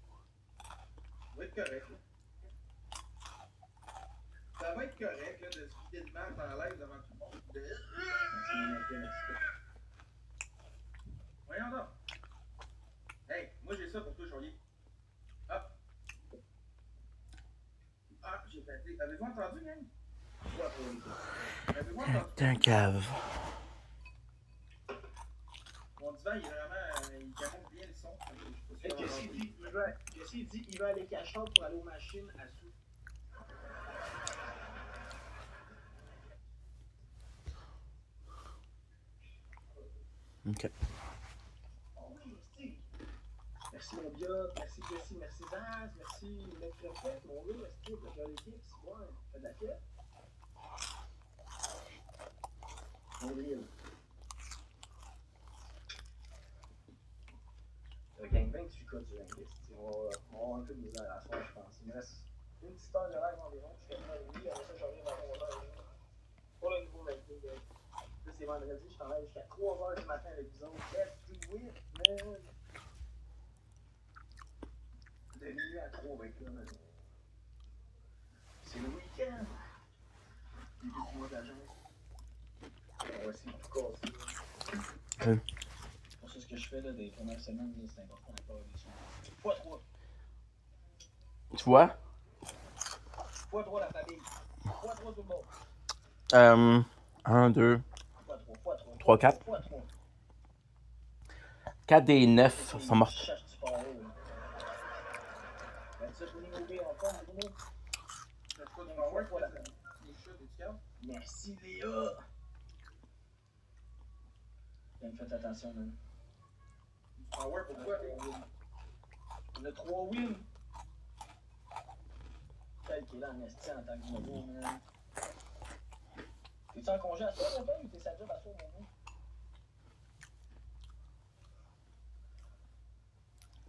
Speaker 2: Ça va être correct. Là. Ça va être correct là, de se vider de marde en live devant tout le monde. Voyons donc. Hey, moi j'ai ça pour toi, Charlie. Hop. Ah, j'ai pété. Avez-vous entendu, gang? Avez-vous entendu?
Speaker 1: T'es un cave.
Speaker 2: Mon divan, il est vraiment. Il camoufle bien le son.
Speaker 3: Fait que Jesse dit il va aller cash out pour aller aux machines à sous.
Speaker 1: Ok.
Speaker 3: Oh oui, Steve. Merci mon Biot, merci Jessie, merci Zaz, merci Mec Crève, mon gars, merci le gars d'équipe, c'est bon, fait de la quête. Andril. Le gangbang du cas du linguiste. On va avoir un peu de misère à soir, je pense. Il me reste une petite heure de live environ, jusqu'à 1h30, après ça, je reviens vers 11h. Pour le nouveau ranking. Là, c'est vendredi, je t'en vais jusqu'à 3h du matin avec vous autres. Let's do it, man! De minuit à 3 avec là, man. C'est le week-end! Début du mois d'agent. On va essayer de tout casser.
Speaker 1: Ouais.
Speaker 3: Pour ça, ce que je fais là, des premières semaines, là, c'est important encore des sons. x3.
Speaker 1: Tu vois?
Speaker 3: x3 la famille. x3 tout le monde.
Speaker 1: 1, 2,
Speaker 3: x3.
Speaker 1: 3, 4.
Speaker 3: x3.
Speaker 1: 4 des 9 sont mortes.
Speaker 3: Cherche du sport, là. Ça, Bruno B en forme, Bruno.
Speaker 2: C'est quoi du power pour les chats des câbles?
Speaker 3: Merci Léa. Bien, faites attention, man.
Speaker 2: Power, pourquoi?
Speaker 3: On a 3 wins. Quel qui est là en esti en tant que nouveau, man. T'es-tu en congé à soir, mon père, ou t'es sa job à soir, mon gars?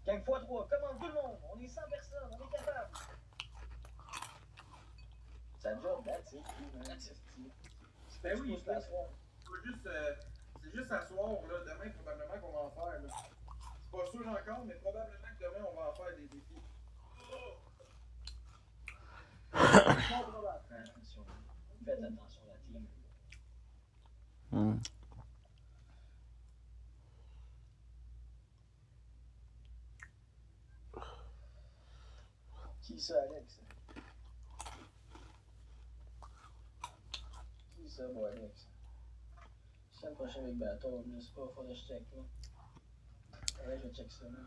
Speaker 3: Gang x3, commande tout le monde. On est 100 personnes, on est capable. Sa job, that's it, man.
Speaker 2: Ben oui,
Speaker 3: c'est la soir.
Speaker 2: c'est juste à soir, là. Demain, probablement qu'on va en faire, là. C'est pas sûr encore, mais probablement que demain, on va en faire des défis.
Speaker 3: Attention. Faites attention, la team. Qui ça, Alex? Qui ça, bon, Alex? Semaine prochaine avec Bateau, je sais pas, faudrait que je check, là. Ouais, je vais check ça, là.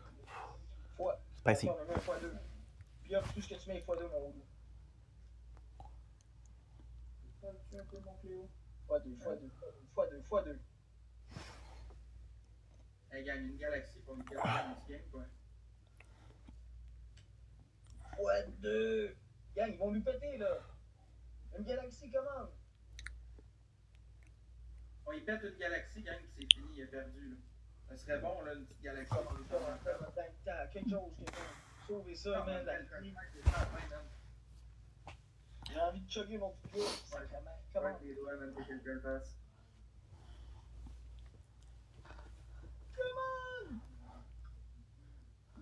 Speaker 3: Fois.
Speaker 1: Pas ici.
Speaker 3: On met x2. Puis hop, tout ce que tu mets est x2, mon gars. Tu un peu, mon Cléo? x2.
Speaker 2: Elle gagne une galaxie pour une galaxie, quoi.
Speaker 3: x2. Gang, ils vont nous péter, là. Une galaxie commande.
Speaker 2: On y pète une galaxie, gang, puis c'est fini, il a perdu, là. Ça serait bon, là, une petite galaxie.
Speaker 3: Quelque chose, quelqu'un. Sauvez ça, man, la vie. J'ai envie de chugger mon petit gars. Sacrément. Comment?
Speaker 2: Les doigts, même pour quelqu'un le fasse.
Speaker 3: Come on!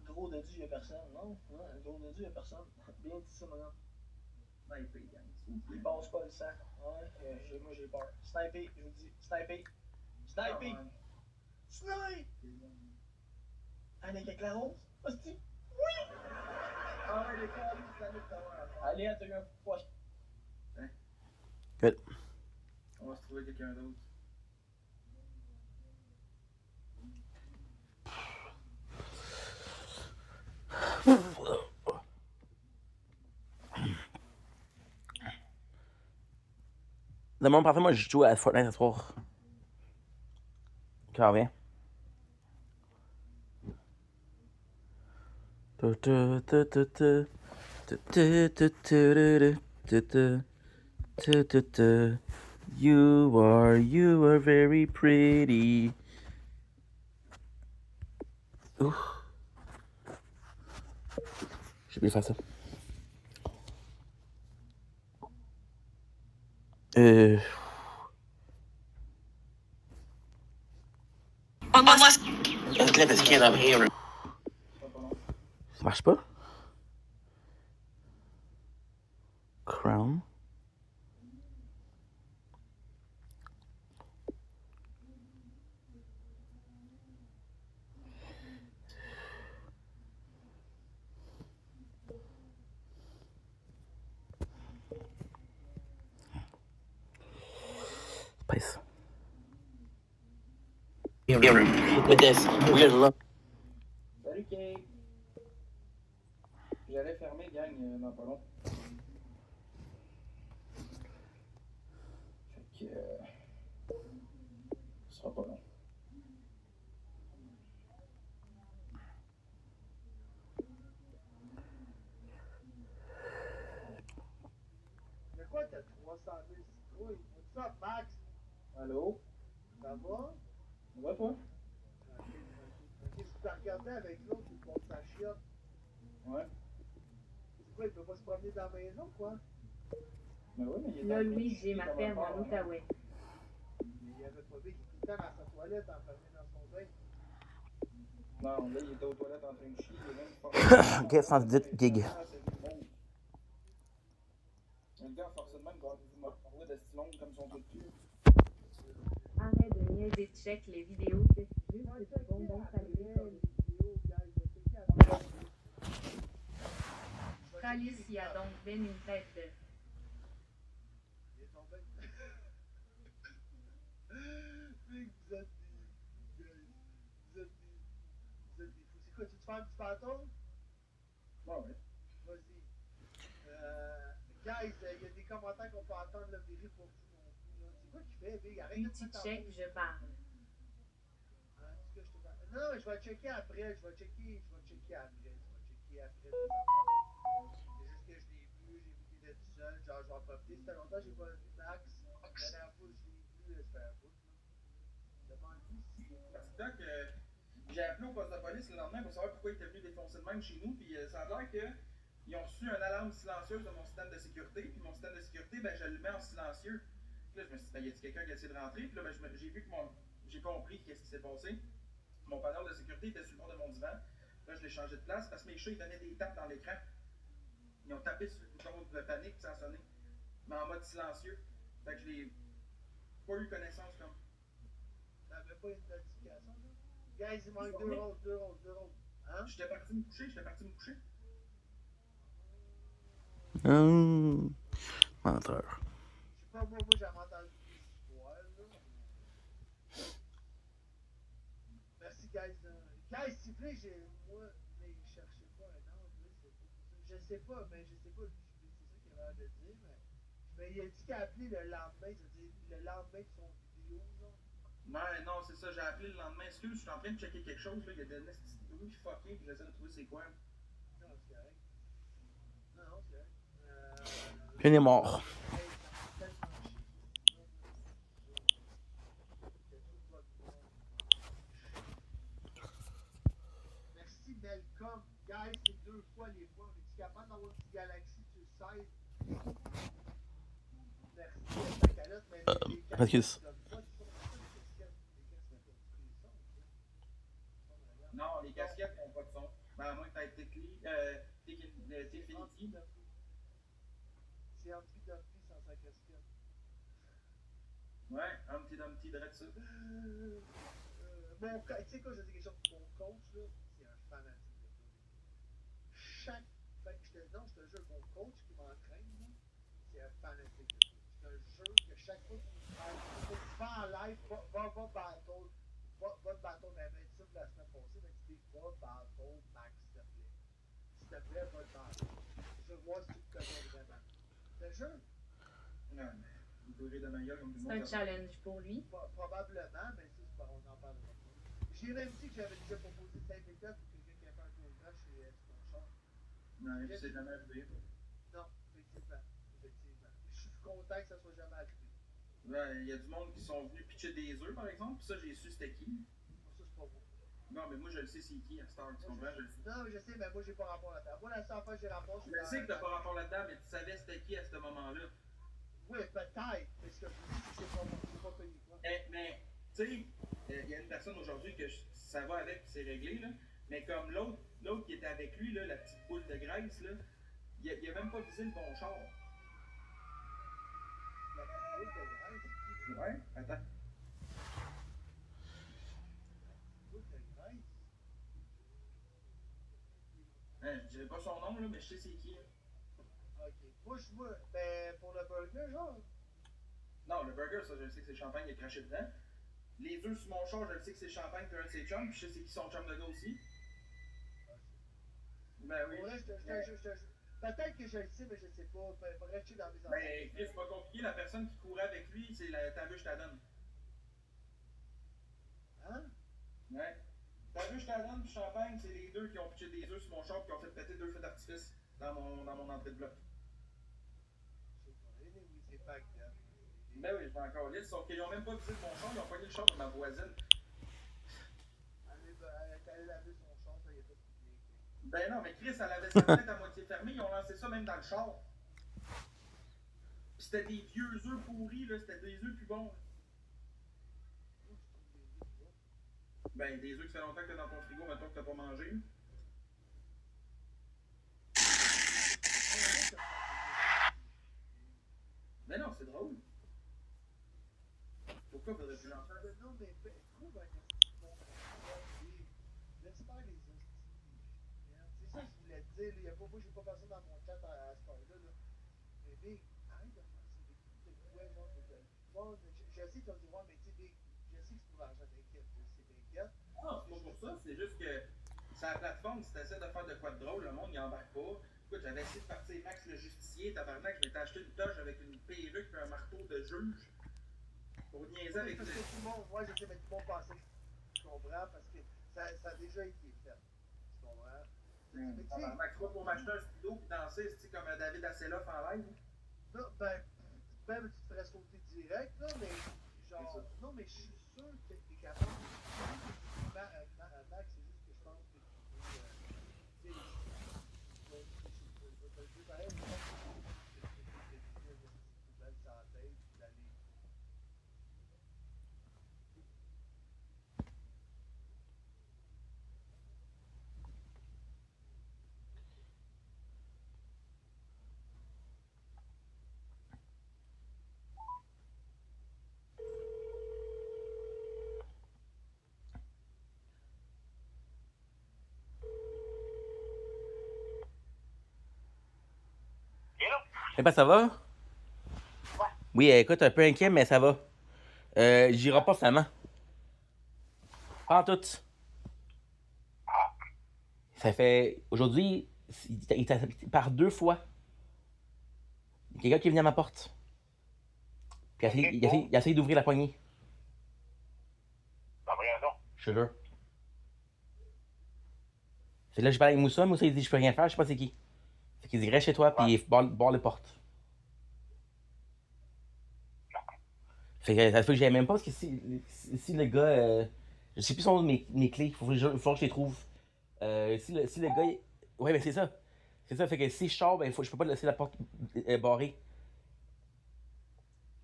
Speaker 3: Gros de Dieu, y'a personne, non? Ouais, gros de Dieu, y'a personne. Bien dit ça, madame.
Speaker 2: Sniper, gang.
Speaker 3: Il passe pas le sang. Ouais, moi j'ai peur. Sniper, je vous dis. Sniper. Sniper! Snipe! Avec la rose? Hostie? Oui!
Speaker 2: Ah ouais, les câbles, c'est la lutte d'avoir.
Speaker 3: Allez, t'as eu un poche.
Speaker 1: Good.
Speaker 2: On va se trouver quelqu'un d'autre.
Speaker 1: Le monde parfait, moi je joue à Fortnite ce soir. Quand bien. You are very pretty. Ouh. J'ai oublié de faire ça. Ça marche pas? Crown. Space.
Speaker 7: With this, we're love.
Speaker 2: Salut, Kate. J'allais fermer, gang, dans pas long. Fait que. Ce sera pas long.
Speaker 3: Oui, what's up, Max?
Speaker 2: Allô?
Speaker 3: Ça va?
Speaker 2: Ça va, toi?
Speaker 3: Ok, je t'ai regardé avec l'autre qui porte sa chiotte.
Speaker 2: Ouais.
Speaker 3: C'est quoi, il peut pas se promener dans la maison, quoi?
Speaker 2: Ben oui, mais il est
Speaker 8: Là,
Speaker 2: dans le
Speaker 8: lui,
Speaker 2: coin,
Speaker 8: j'ai ma
Speaker 2: comme
Speaker 8: ferme
Speaker 2: un
Speaker 8: en
Speaker 2: porc, hein.
Speaker 8: Outaouais.
Speaker 3: Mais il avait pas vu qu'il est tout le temps dans sa toilette, enfermé dans son bain.
Speaker 2: Non, là, il était aux toilettes en train de chier. Il est même pas...
Speaker 1: Guess on dit gig.
Speaker 2: Un gars forcément quand il m'a parlé de stylon comme son truc de cul.
Speaker 8: Arrête de niaiser, check les vidéos, c'est juste des bonbons salés. Calice, il y a donc ben une tête de...
Speaker 3: Il est tombé. Mec, vous êtes des... Vous êtes des fous. C'est quoi, tu te fais un petit bâton?
Speaker 2: Ouais, ouais.
Speaker 3: Vas-y. Guys, il y a des commentaires qu'on peut entendre, là, des rires pour vous non plus, là. C'est quoi qu'il fait, Big? Arrête de
Speaker 8: Puis tu
Speaker 3: te mettre en
Speaker 8: check,
Speaker 3: rouge.
Speaker 8: je parle.
Speaker 3: Hein, est-ce que je te parle? Non, je vais checker après, je vais checker après. C'est juste que je l'ai vu, j'ai vu qu'il était tout seul, genre je vais en profiter. Ça fait longtemps que j'ai pas vu Max. La dernière fois que je l'ai vu, ça fait un bout. Demande-lui si...
Speaker 2: Parce que j'ai appelé au poste de police le lendemain pour savoir pourquoi il était venu défoncer le même chez nous, puis ça a l'air qu'ils ont reçu une alarme silencieuse de mon système de sécurité, puis mon système de sécurité, ben je le mets en silencieux. Puis là, je me suis dit, ben, y a-t-il quelqu'un qui a essayé de rentrer? Puis là, ben, j'ai vu que j'ai compris qu'est-ce qui s'est passé. Mon panneau de sécurité était sur le bord de mon divan. Là, je l'ai changé de place parce que mes chats, ils donnaient des tapes dans l'écran. Ils ont tapé sur le bouton de panique, puis ça a sonné. Mais en mode silencieux. Fait que je l'ai pas eu connaissance comme.
Speaker 3: T'avais pas une notification, là? Guys, il manque 2 rôles. Hein?
Speaker 2: J'étais parti me coucher.
Speaker 1: Menteur.
Speaker 3: Je sais pas, moi j'avais entendu des histoires, là. Merci, guys. Guys, s'il vous plaît, mais cherchez pas un ordre, là, c'est pas ça. Je sais pas, c'est ça qu'il avait l'air de dire, mais il a dit qu'il a appelé le lendemain, c'est-à-dire le lendemain de son vidéo, genre.
Speaker 2: Ouais, non, c'est ça, j'ai appelé le lendemain. Excuse, je suis en train de checker quelque chose, là. Il y a des petits bruits fuckés, puis j'essaie de trouver c'est quoi.
Speaker 3: Non, c'est correct. Non, c'est correct.
Speaker 1: Il est mort.
Speaker 3: Hey, ça me fait tellement chier. Merci, Melcom. Guys, c'est 2 fois les points. On est-tu capable d'avoir une petite galaxie sur le site? Merci, ta calotte, mais les
Speaker 1: Excuse.
Speaker 2: Non, les casquettes n'ont pas de son. Ben, à moins que t'aies T'infinity.
Speaker 3: C'est Humpty Dumpty sans sa casquette.
Speaker 2: Ouais, Humpty Dumpty, direct ça.
Speaker 3: Tu sais quoi, je dis quelque chose. Mon coach, là, c'est un fanatique de foot. Je te jure, mon coach qui m'entraîne, là, c'est un fanatique de foot. Je te jure que chaque fois que tu fais en live, va battle. Va battle, mais même ça de la semaine passée, mais tu dis va battle Max, s'il te plaît. S'il te plaît, va battle. Je veux voir si tu te connais vraiment. Je te jure.
Speaker 2: Non, mais il peut rire de ma gueule comme tout le
Speaker 8: C'est un
Speaker 2: monde.
Speaker 8: challenge pour lui.
Speaker 3: Probablement, mais ça, c'est pas, on en parlera pas. J'ai même dit que j'avais déjà proposé 5 étapes pour quelqu'un qui a fait un tour de chez son char.
Speaker 2: Non, c'est jamais arrivé.
Speaker 3: Non, effectivement. Je suis content que ça soit jamais arrivé.
Speaker 2: Ouais, il y a du monde qui sont venus pitcher des œufs, par exemple, puis ça, j'ai su c'était qui.
Speaker 3: Ça, c'est pas bon.
Speaker 2: Non, mais moi, je le sais c'est qui à Star, tu comprends? Je le sais.
Speaker 3: Non, mais je sais, mais moi, j'ai pas rapport là-dedans. Moi, la seule fois que j'ai rapport,
Speaker 2: Je sais que t'as pas rapport là-dedans, mais tu savais c'était qui à ce moment-là.
Speaker 3: Oui, peut-être. Mais ce que je vous dis, c'est que c'est pas connu, quoi.
Speaker 2: Mais tu sais, il y a une personne aujourd'hui que ça va avec, puis c'est réglé, là. Mais comme l'autre qui était avec lui, là, la petite boule de graisse, là, il a même pas visé le bon char.
Speaker 3: La petite boule de graisse.
Speaker 2: Ouais, attends.
Speaker 3: Boule de graisse.
Speaker 2: Hein, je dirais pas son nom, là, mais je sais c'est qui. Là.
Speaker 3: Ok. Moi, ben, pour le burger, genre.
Speaker 2: Non, le burger, ça, je sais que c'est le champagne qui a craché dedans. Les œufs sur mon char, je sais que c'est le champagne qui a un de ses chums, puis je sais c'est qui son chum de gars aussi. Ben oui.
Speaker 3: Ouais, peut-être que je le sais, mais je sais pas. Faudrait checker dans mes enfants.
Speaker 2: Ben, Chris, c'est pas compliqué, la personne qui courait avec lui, c'est la Tavuche Tadon.
Speaker 3: Hein?
Speaker 2: Ouais. Tavuche Tadon puis Champagne, c'est les deux qui ont pitché des œufs sur mon char et qui ont fait péter 2 feux d'artifice dans mon entrée de bloc.
Speaker 3: Je sais pas. Oui, c'est pas grave.
Speaker 2: Ben oui, je vais encore lire, sauf qu'ils n'ont même pas visité mon char, ils ont pogné le char de ma voisine.
Speaker 3: Elle est allée laver son char, ça y a pas de bien.
Speaker 2: Ben non, mais Chris, elle avait sa fenêtre à moitié fermée, ils ont lancé ça même dans le char. Pis c'était des vieux œufs pourris, là, c'était des œufs plus bons. Là. Ben, des œufs qui fait longtemps que t'es dans ton frigo, mettons que t'as pas mangé. Mais non, c'est drôle. Pourquoi faudrait-tu l'en faire?
Speaker 3: Non, mais trouve un laisse faire les hosties. C'est ça que je voulais te dire. Il y a pas, moi, j'ai pas passé dans mon chat à ce temps-là. Là. Mais Big, arrête de faire ça. Big, ouais, genre, je sais qu'ils ont dit, ouais, mais tu sais, Big, je sais que c'est pour l'argent, t'inquiète. C'est t'inquiète.
Speaker 2: Non, c'est pas pour ça, c'est juste que sur la plateforme, si t'essaies de faire de quoi de drôle, le monde n'y embarque pas. Écoute, j'avais essayé de partir Max le justicier, tabarnak, je m'étais acheté une toche avec une perruque et un marteau de juge. Pour niaiser avec
Speaker 3: Parce que tout le monde, moi, je sais, mais tout le monde pensait que tu comprends, parce que ça a déjà été fait. Tu comprends? Mais tu sais,
Speaker 2: Tabarnak, toi, pour m'acheter un stylo et danser, c'est comme David Hasselhoff en live.
Speaker 3: non, ben, tu te ferais sauter direct, là, mais genre, non, mais je suis sûr que t'es capable. Max, c'est juste que je pense que tu peux, tu sais, je te le dis pareil, mais je pense que tu peux une poubelle sur la tête, puis d'aller.
Speaker 1: Eh ben, ça va? Oui, écoute, un peu inquiet, mais ça va. J'irai pas finalement. Pas en tout. Ça fait. Aujourd'hui, il t'a par 2 fois. Il y a quelqu'un qui est venu à ma porte. Puis il a essayé d'ouvrir la poignée.
Speaker 6: Non, mais non.
Speaker 1: Je te jure. C'est là que je parle avec Moussa. Moussa, il dit je peux rien faire, je sais pas c'est qui. Fait qu'il dit reste chez toi, puis il barre les portes. Fait que ça fait que j'aime même pas parce que si le gars. Je sais plus son mes clés, il faut que je les trouve. Si le gars. Ouais, ben c'est ça. C'est ça, fait que si je sors, ben je peux pas laisser la porte barrée.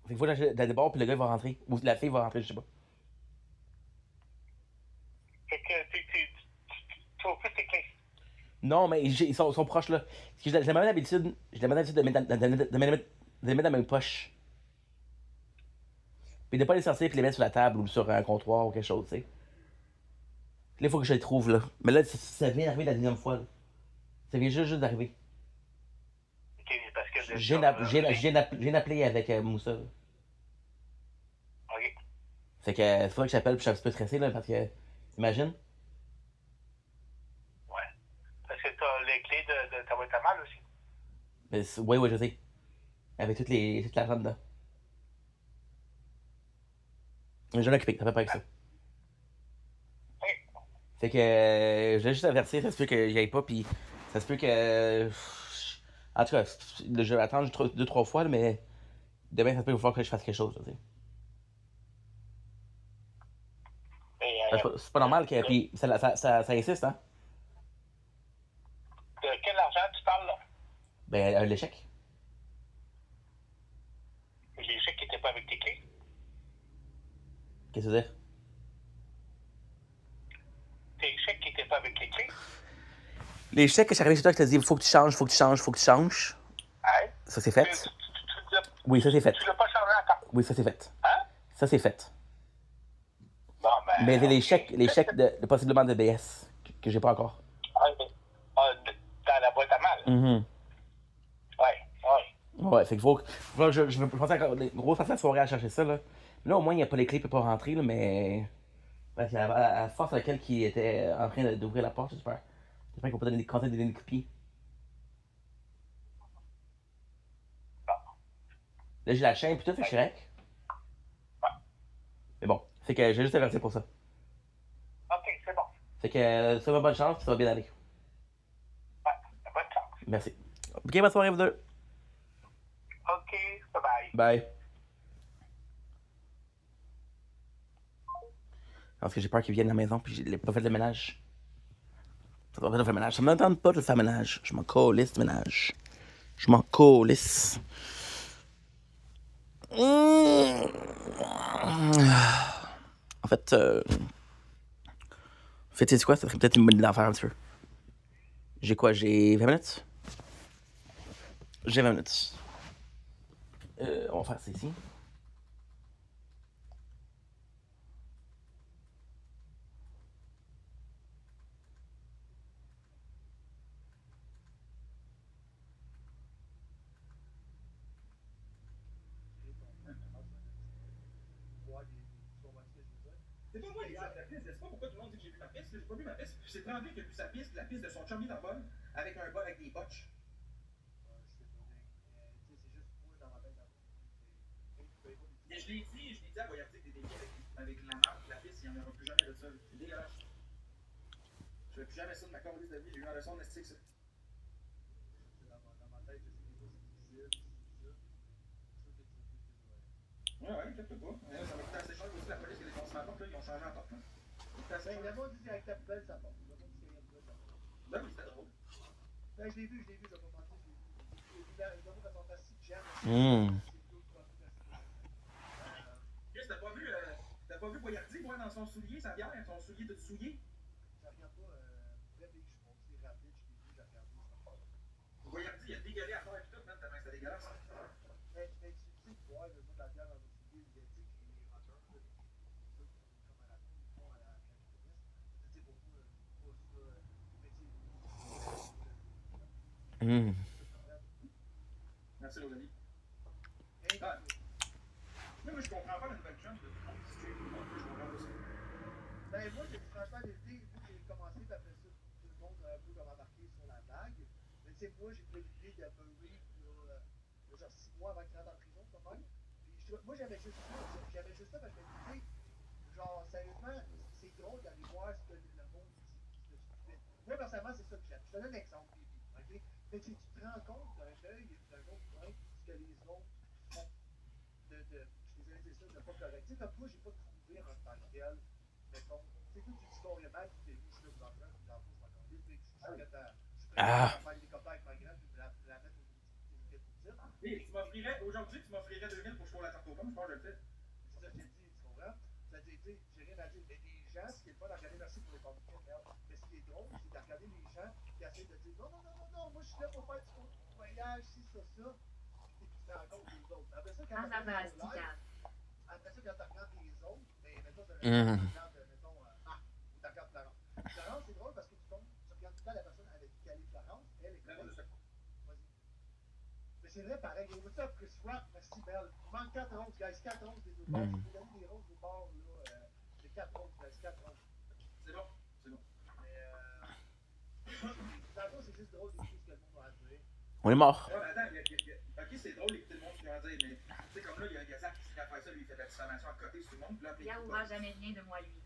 Speaker 1: Fait que faut que j'aille dehors, puis le gars il va rentrer. Ou la fille va rentrer, je sais pas.
Speaker 6: Fait que tu trouves plus tes clés.
Speaker 1: Non, mais ils sont proches là. Parce que j'ai la mauvaise habitude de les mettre dans mes poches. Puis de pas les sortir puis les mettre sur la table ou sur un comptoir ou quelque chose, tu sais. Là, il faut que je les trouve, là. Mais là, ça vient d'arriver la deuxième fois, là. Ça vient juste d'arriver.
Speaker 6: Ok, parce que
Speaker 1: Je viens d'appeler avec Moussa, là.
Speaker 6: Ok.
Speaker 1: Fait que c'est vrai que j'appelle puis je suis un petit peu stressé, là, parce que. Imagine.
Speaker 6: Ouais. Parce que t'as les clés de ta boîte à mal aussi.
Speaker 1: Mais ouais, je sais. Avec toute l'argent dedans. Mais je l'ai occupé, ça fait pas avec ça.
Speaker 6: Ok.
Speaker 1: Fait que je vais juste avertir, ça se peut que j'y aille pas, puis ça se peut que. En tout cas, je vais attendre 2-3 fois, là, mais demain, ça se peut qu'il va falloir que je fasse quelque chose, là, tu sais.
Speaker 6: Et,
Speaker 1: C'est pas normal que. Puis ça insiste, hein?
Speaker 6: de quel argent tu parles là?
Speaker 1: Ben, l'échec.
Speaker 6: Les chèques qui n'étaient pas avec tes clés?
Speaker 1: Qu'est-ce que ça veut dire?
Speaker 6: Tes chèques qui n'étaient pas avec les clés?
Speaker 1: Les chèques que je suis arrivé chez toi, je te dis, faut que tu changes.
Speaker 6: Hein?
Speaker 1: Ça, c'est fait. Oui, ça, c'est fait.
Speaker 6: Tu l'as pas changé encore?
Speaker 1: Oui, ça, c'est fait.
Speaker 6: Hein?
Speaker 1: Ça, c'est fait.
Speaker 6: Bon, ben.
Speaker 1: Mais les chèques de possiblement de BS, que j'ai pas encore.
Speaker 6: Dans la boîte à mal?
Speaker 1: Mhm.
Speaker 6: Ouais.
Speaker 1: Ouais, fait qu'il faut que je vais passer encore une grosse partie de la soirée à chercher ça, là. Là, au moins, il n'y a pas les clés, il peut pas rentrer, là, mais. Parce qu'à la force à laquelle il était en train d'ouvrir la porte, j'espère. J'espère qu'on peut donner des conseils, donner des copies. Là, j'ai la chaîne, puis tout, fait que je suis correct. Mais bon, fait que j'ai juste averti pour ça.
Speaker 6: Ok, c'est bon.
Speaker 1: Fait que ça va, bonne chance, puis ça va bien aller.
Speaker 6: Ouais, bonne chance.
Speaker 1: Merci. Ok, bonne soirée, vous deux.
Speaker 6: Ok, bye bye.
Speaker 1: Bye. Parce que j'ai peur qu'ils viennent à la maison puis j'ai pas fait le ménage. Ça doit pas faire le ménage. Ça me tente pas de faire le ménage. Je m'en calisse du ménage. Je m'en calisse. En fait, tu sais quoi? Ça serait peut-être une bonne idée d'en faire un petit peu. J'ai quoi? J'ai 20 minutes? J'ai 20 minutes. On va faire ça ici.
Speaker 2: C'est pas moi les gars de la piste, je sais pas pourquoi tout le monde dit que j'ai vu ma piste, j'ai pas vu ma piste. C'est Tremblay qui a vu sa piste, la piste de son chummy dans le bol, avec un bol avec des botches. Mais je l'ai dit à Boyardi que t'étais mis avec la marque, la piste, il n'y en aura plus jamais de ça. C'est dégueulasse. Je fais plus jamais ça de ma conduite de vie, j'ai eu un leçon de ça. Ouais, inquiète-toi pas. Ça va coûter assez cher aussi la police, que les consommateurs, là, ils ont changé la porte.
Speaker 3: Le monde dit avec ta poubelle, ça part. Le monde dit qu'il y a une poubelle, ça part.
Speaker 2: Ben oui, c'était drôle.
Speaker 3: Je l'ai vu, je vais pas mentir, je l'ai vu. Les gens sont fantastiques, j'aime.
Speaker 2: Chris, t'as pas vu Boyardi boire dans son soulier, sa bière, son soulier de soulier?
Speaker 3: Je regarde pas, vrai big, je pense, c'est rapide, je l'ai vu, j'ai regardé.
Speaker 2: Boyardi, il a dégueulé à terre et tout, même, tellement que c'était dégueulasse.
Speaker 3: Mais tu sais, boire le mot de la bière dans votre soulier, il a dit que les rockers, là, les trucs comme à la fin, ils font à la capitaliste. Tu sais, pour moi, pas ça, mais tu sais,
Speaker 2: Merci, Rosalie. Ah. Moi, je comprends pas la nouvelle chance de tout le monde qui stream. Moi, je comprends pas ça.
Speaker 3: Ben, moi, franchement, l'été, vu que j'ai commencé, puis après ça, tout le monde a un peu comme embarqué sur la vague. Mais tu sais, moi, j'ai pris l'idée de Murray, genre 6 mois avant qu'il rentre en prison, pas mal. Puis moi, j'avais juste ça parce que je me disais, genre, sérieusement, c'est drôle d'aller voir ce que le monde dit. Moi, personnellement, c'est ça que j'aime. Je te donne un exemple, ok? Mais tu te rends compte d'un œil, d'un autre point, ce que les autres font. Je suis désolé de dire ça, de pas correct. Tu sais, comme moi, j'ai pas trouvé en tant que tel, mettons, tu sais, toi, tu dis carrément, tu t'es vu, je suis là, dans le fond, je m'en dis, mais je suis prêt à faire des copains avec ma graine, puis la mettre au bout de
Speaker 2: Oui, tu m'offrirais, aujourd'hui, tu m'offrirais 2000 pour que je fasse la tarte aux pommes, je pense que je le fais.
Speaker 3: C'est ça que j'ai dit, tu comprends? Ça dit, j'ai rien à dire. Mais les gens, ce qui est le fun à regarder, merci pour les commentaires, merde. Mais ce qui est drôle, c'est de regarder les gens qui essaient de dire non, moi je suis là pour faire du voyage, ci, ça. Et puis tu te rends compte des autres. Après ça, quand tu regardes les autres, mais mettons, tu regardes, mettons, Marc, ou tu regardes Florence. Florence, c'est drôle parce que tu regardes tout le temps la personne avec qui elle est Florence, elle est correcte. Vas-y. Mais c'est vrai, pareil. What's up, Chris Rock? Merci, Belle. Il manque 4 rondes, guys. 4 rondes des deux bords. Je vous donne des rondes des bords, là. C'est 4 rondes, guys. 4 rondes.
Speaker 2: C'est bon.
Speaker 3: Mais, tantôt, c'est juste drôle d'écouter ce que le monde a à dire.
Speaker 1: On est mort.
Speaker 2: Ouais, mais attends, ok, c'est drôle d'écouter le monde ce qu'il va dire, mais tu sais, comme là, il y a Zach qui fait ça, lui, il fait de la diffamation à côté sur tout le monde. Là,
Speaker 8: Il n'avouera jamais rien de moi, lui.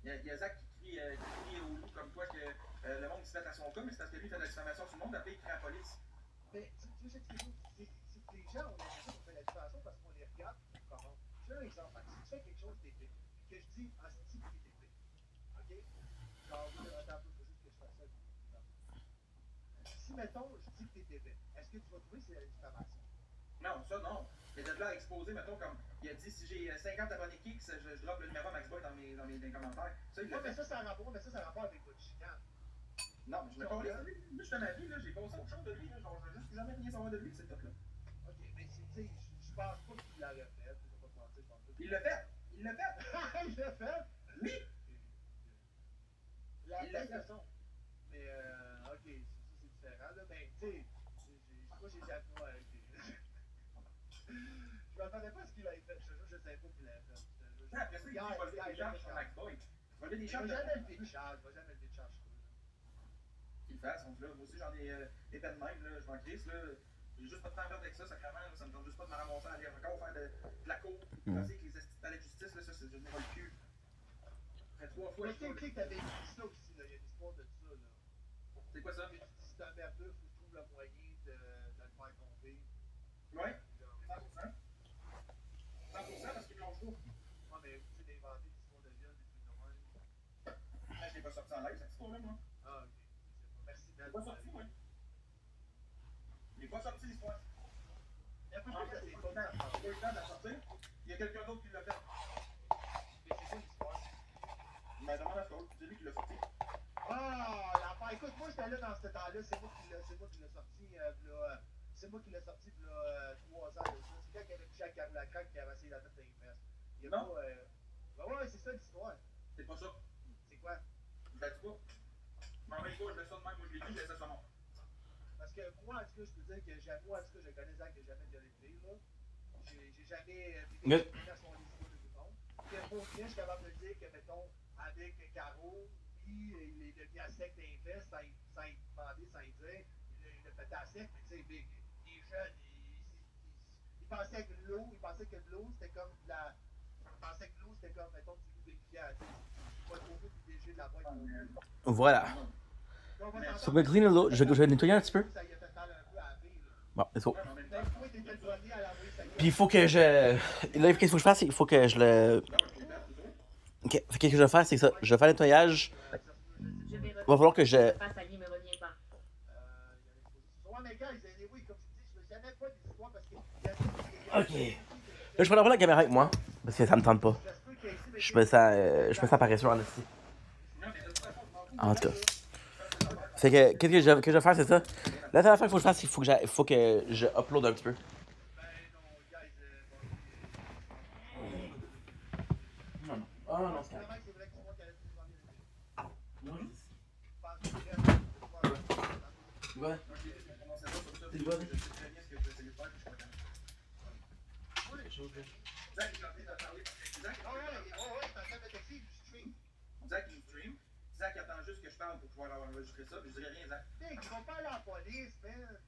Speaker 2: Il y a Zach qui crie au loup comme quoi que le monde se met à son cas, mais c'est parce que lui, il fait de la diffamation sur tout le monde, après, il crie à la police.
Speaker 3: Mais, tu sais, c'est que les gens, on a l'impression qu'on fait la diffamation parce qu'on les regarde comment. Je donne un exemple. Si tu fais quelque chose d'épais, que je dis en style qui est épais, ok? Genre, oui, attends un peu, faut juste que je fasse ça. Si, mettons, je dis que t'es épais, est-ce que tu vas trouver que c'est la diffamation?
Speaker 2: Non, ça, non. Mais de là à exposer, mettons, comme il a dit, si j'ai 50 abonnés Kicks, je drop le numéro à Max Boy dans mes commentaires. Ça, il l'a fait.
Speaker 3: Mais ça, ça a rapport avec votre chicane.
Speaker 2: Non, mais je l'ai pas oublié. Moi, je suis dans ma vie, là, j'ai passé autre chose de lui, là. Genre, je veux juste jamais rien savoir de lui, c'est tout, là.
Speaker 3: Ok, mais tu sais, je pense pas qu'il l'aurait fait, je vais pas te mentir, je pense pas.
Speaker 2: Il l'a fait! Il l'a fait!
Speaker 3: Il l'a fait?
Speaker 2: Oui!
Speaker 3: Il l'a fait. Mais, ok, c'est différent, là. Mais, tu sais, moi, j'ai dit moi, je m'attendais pas à ce qu'il avait fait. Je savais pas qu'il l'avait fait.
Speaker 2: Après ça, il va lever des charges sur Max Boy. Il va lever des charges.
Speaker 3: Il va jamais lever de charge,
Speaker 2: Qu'il fasse, donc là, moi aussi, j'en ai des peines même, là. Je m'en crisse, là. J'ai juste pas de temps à perdre avec ça, sacrément, là. Ça me tente juste pas de me ramasser à aller encore faire de la cour. Je sais que les palais de justice, là, ça, c'est devenu le cul. Après 3 fois,
Speaker 3: mais tu sais que t'avais dit ça aussi, là. Il y a une histoire de ça, là.
Speaker 2: C'est quoi ça?
Speaker 3: Si c'est un merdeux, faut trouver le moyen de le faire tomber.
Speaker 2: Ouais, 100%. 100% parce qu'il me lâche pas.
Speaker 3: Ouais, mais tu sais, d'inventer des histoires
Speaker 2: sorti en live, cette histoire-là, moi.
Speaker 3: Ah, ok. Merci,
Speaker 2: Il est
Speaker 3: Dan.
Speaker 2: pas sorti, moi. Il est pas sorti, l'histoire.
Speaker 3: Il y a pas
Speaker 2: En
Speaker 3: de
Speaker 2: fait,
Speaker 3: c'est
Speaker 2: il
Speaker 3: pas
Speaker 2: a eu le temps de la sortir. Il y a quelqu'un d'autre qui l'a fait.
Speaker 3: Mais c'est quoi l'histoire?
Speaker 2: Mais demande à Scott, c'est lui qui l'a sorti.
Speaker 3: Ah, l'affaire. Écoute, moi, j'étais là dans ce temps-là. C'est moi qui l'ai sorti, là. C'est moi qui l'ai sorti, là, 3 ans. Là. C'est quand il avait touché à Carole Crack qui avait essayé la tête dans les fesses. Il y a
Speaker 2: Non.
Speaker 3: pas. Ben ouais, c'est ça l'histoire.
Speaker 2: C'est pas ça.
Speaker 3: C'est quoi?
Speaker 2: Je l'ai dit pas. Mais en même temps, je laisse ça de même. Moi, je l'ai dit, je laisse ça mort.
Speaker 3: Parce que moi, en tout cas, je peux dire que moi, en tout cas, je connais Zach, que j'ai jamais violé de fille, là. J'ai jamais
Speaker 1: Mais-
Speaker 3: vécu à son histoire de tout le monde. Puis pour finir, je suis capable de dire que, mettons, avec Caro, lui, il est devenu à sec dans les fesses, sans y demander, sans y dire. Il a fait à sec, mais tu sais, Big, il est jeune, il pensait que l'eau, c'était comme de la. Il pensait que l'eau, c'était comme, mettons, du lubrifiant, tu sais. Pas trop vite, puis léger de la boîte.
Speaker 1: Voilà.
Speaker 3: Donc, on va
Speaker 1: Faut me cleaner l'eau. Je vais nettoyer un petit peu.
Speaker 3: Ça y a fait mal un peu à la vie, là.
Speaker 1: Bon, c'est tout.
Speaker 2: Ouais, mais en même temps,
Speaker 3: Même toi, t'étais le premier à l'envoyer sa gueule.
Speaker 1: Puis il faut que je. Là, qu'est-ce qu'il faut que je fasse? Il faut que je le. Ok. Fait que qu'est-ce que je vais faire? C'est ça. Je vais faire le nettoyage.
Speaker 8: Je vais
Speaker 1: Il va falloir que je.
Speaker 8: face à lui, mais reviens pas.
Speaker 3: Ouais, mais gars, oui, comme tu dis, je veux jamais pas des histoires parce que.
Speaker 1: Ok. Là, je prends pas la caméra avec moi. Parce que ça me tente pas. Je me sens paresseux en esti. En tout cas. Fait que, qu'est-ce que je vais faire, c'est ça? La dernière fois qu'il faut que je fasse, il faut que je upload un petit peu. Non, non. Ah non, c'est correct. Ouais. C'est bon.
Speaker 2: Zach, il est en train de parler. Zach, il stream. Zach attend juste que je parle pour pouvoir enregistrer ça. Je dirais rien, Zach.
Speaker 3: Ils vont pas aller à la police, man.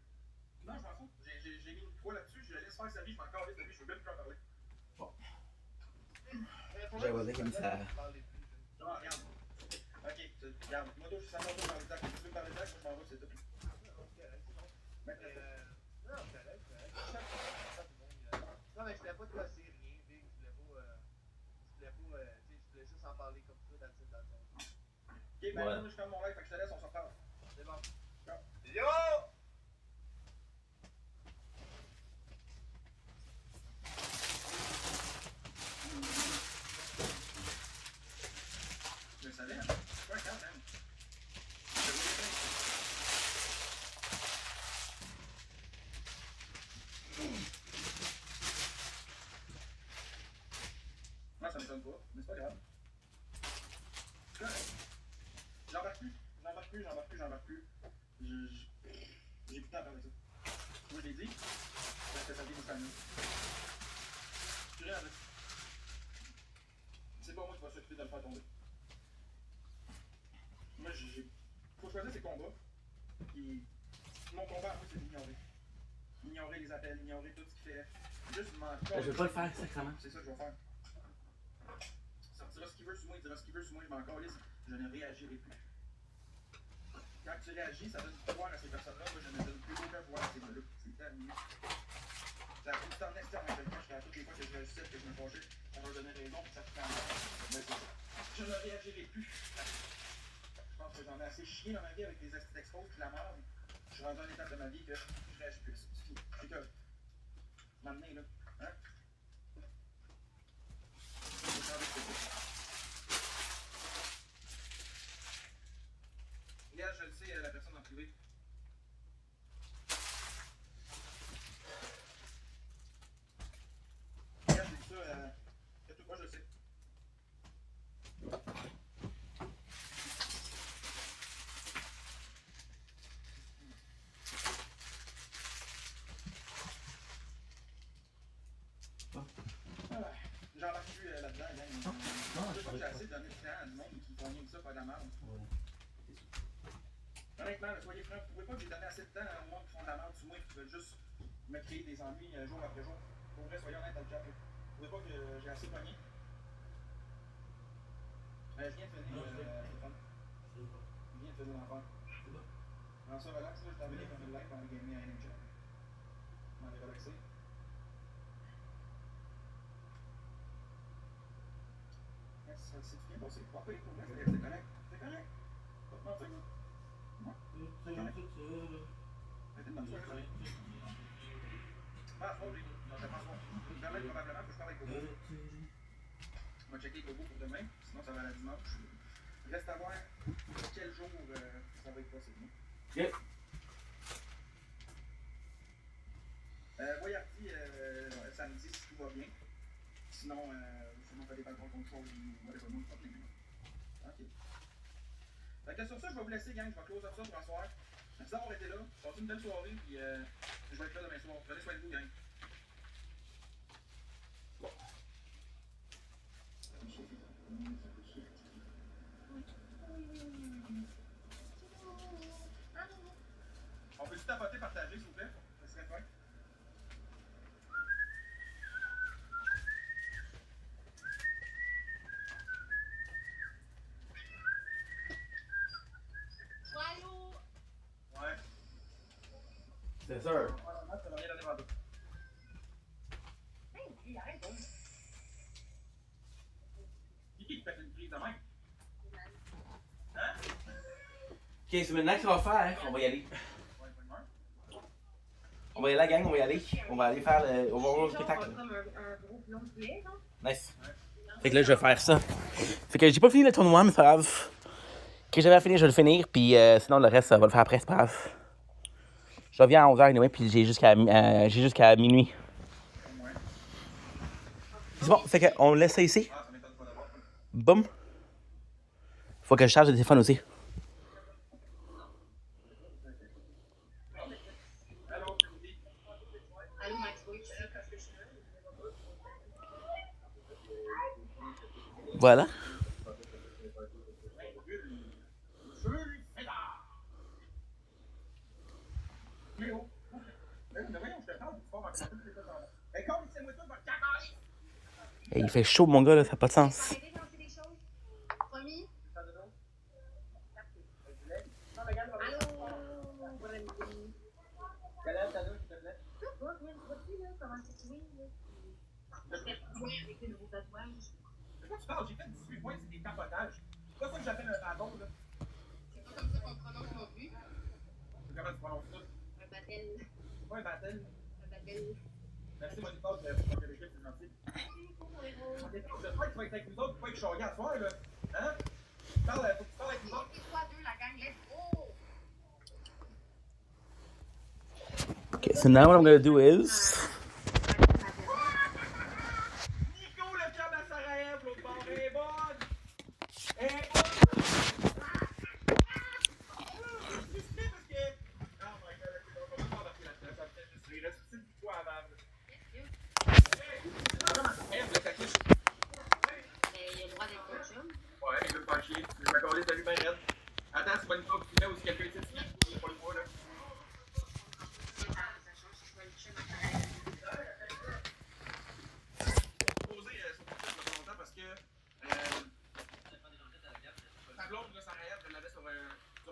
Speaker 2: Non, je m'en fous. J'ai mis une croix là-dessus. Je laisse faire sa vie. Je m'en calisse de lui. Je veux même plus en parler.
Speaker 1: J'avais dit comme ça.
Speaker 2: Non, regarde. Ok, regarde. Moi, je suis sans parler dans le Zach. Si tu veux parler de Zach, moi, je m'en vais, c'est tout.
Speaker 3: Non, mais je voulais pas te casser rien, Big. Je voulais juste en parler comme ça dans le
Speaker 2: Ok, ben là, je ferme mon live. Fait que je te laisse, on s'en parle.
Speaker 3: C'est bon.
Speaker 2: Yo! Je le savais, hein? Ouais, quand même. Je le voulais. Moi, ça me sonne pas, mais c'est pas grave. C'est correct. J'embarque plus. J'ai plus de temps à parler de ça. Moi, je l'ai dit, parce que ça vient de famille. Je suis rien avec. C'est pas moi qui va s'occuper de le faire tomber. Moi, faut choisir ses combats. Puis, mon combat, moi, c'est d'ignorer. Ignorer les appels, ignorer tout ce qu'il fait. Juste mentir.
Speaker 1: Je vais pas le faire, sacrément.
Speaker 2: C'est ça que je vais faire. Il sortira ce qu'il veut sur moi, il dira ce qu'il veut sur moi, je m'en calisse, je ne réagirai plus. Quand tu réagis, ça donne du pouvoir à ces personnes-là, moi je ne donne plus aucun pouvoir à ces gars-là. C'est terminé. Ça a tout le temps externe à quelqu'un, je fais à toutes les fois que je réagissais, que je me penchais, ça va donner raison, puis ça fait quand même. Mais c'est ça. Je ne réagirai plus. Je pense que j'en ai assez chié dans ma vie avec des expos puis la merde. Je suis rendu à une étape de ma vie que je réagis plus. C'est fini. C'est que. M'amener là. Hein? Regarde, je le sais, la personne en privé. Regarde, j'ai dit ça, que tout moi je le sais. J'embarque plus là-dedans, gang. Je sais que j'ai assez donné de temps à du monde qui font rien que ça, pas de la merde. Honnêtement, soyez francs, vous pouvez pas que j'ai donné assez de temps au monde qui font de la merde sur moi et qui veulent juste me créer des ennuis jour après jour. Pour vrai, soyez honnête dans le chat. Vous pouvez pas que j'ai assez pogné. Je viens de finir, Stéphane. Je viens de finir l'enfant. Dans ça, relax, là, je t'avais comme une live dans le gaming à NHL. Je m'en ai relaxé. C'est bien passé. Pas pire pour moi, c'est correct. C'est correct. Probablement, faut que je parle avec Bobo. On va checker Bobo pour demain, sinon ça va à la dimanche. Reste à voir quel jour ça va être possible.
Speaker 1: Ok.
Speaker 2: Voyardi samedi si tout va bien. Sinon, ça dépend contre chose ou whatever. Moi, je suis pas ok. Fait que sur ça, je vais vous laisser, gang. Je vais close up ça pour un soir. Merci d'avoir été là. Passez une belle soirée. Puis je vais être là demain soir. Prenez soin de vous, gang. On peut-tu tapoter, partager, s'il vous plaît? Ça serait fin. Ouais.
Speaker 1: C'est sûr.
Speaker 2: Ça va bien aller vendredi. Qui fait une prise de même? Hein?
Speaker 1: Ok, c'est maintenant que tu vas faire. On va y aller. On va y aller, la gang, on va y aller. On va aller faire le. On va voir le spectacle. Nice. Fait que là, je vais faire ça. Fait que j'ai pas fini le tournoi, mais c'est pas grave. Que j'avais à finir, je vais le finir. Puis sinon, le reste, on va le faire après, c'est pas grave. Je reviens à 11h anyway, puis j'ai jusqu'à minuit. C'est bon, fait qu'on laisse ça ici. Boum. Faut que je charge le téléphone aussi. Voilà. Et il fait chaud, mon gars, là, ça n'a pas de sens.
Speaker 2: J'ai fait 18 points, c'est des tapotages. C'est pas ça que j'appelle un pardon, là.
Speaker 9: C'est pas comme ça qu'on prononce non plus.
Speaker 2: Comment tu prononces ça?
Speaker 9: Un battle.
Speaker 2: C'est pas un battle.
Speaker 9: Un battle.
Speaker 2: Merci, Monica, pour ton équipe, c'est gentil. J'espère que tu vas être avec nous autres, pas être chargé à soir, là. Hein? Faut que tu parles avec nous autres.
Speaker 9: C'est toi deux, la gang, let's go!
Speaker 1: Okay, so now what I'm gonna do is.
Speaker 2: Nico, le cœur de Sarajevo, l'autre bord, elle est bonne! Elle est bonne! Je suis parce que. Oh my god, on va pas embarquer là-dedans, ça me fait juste rire. Reste une petite fois avant. Hey, on va s'acquitter.
Speaker 9: Il a le droit d'être ton chum.
Speaker 2: Ouais, il veut pas chier. Je vais m'accorder, salut, ben raide. Attends, c'est pas une fois que tu mets ou si quelqu'un ici, il n'y a pas le droit, là.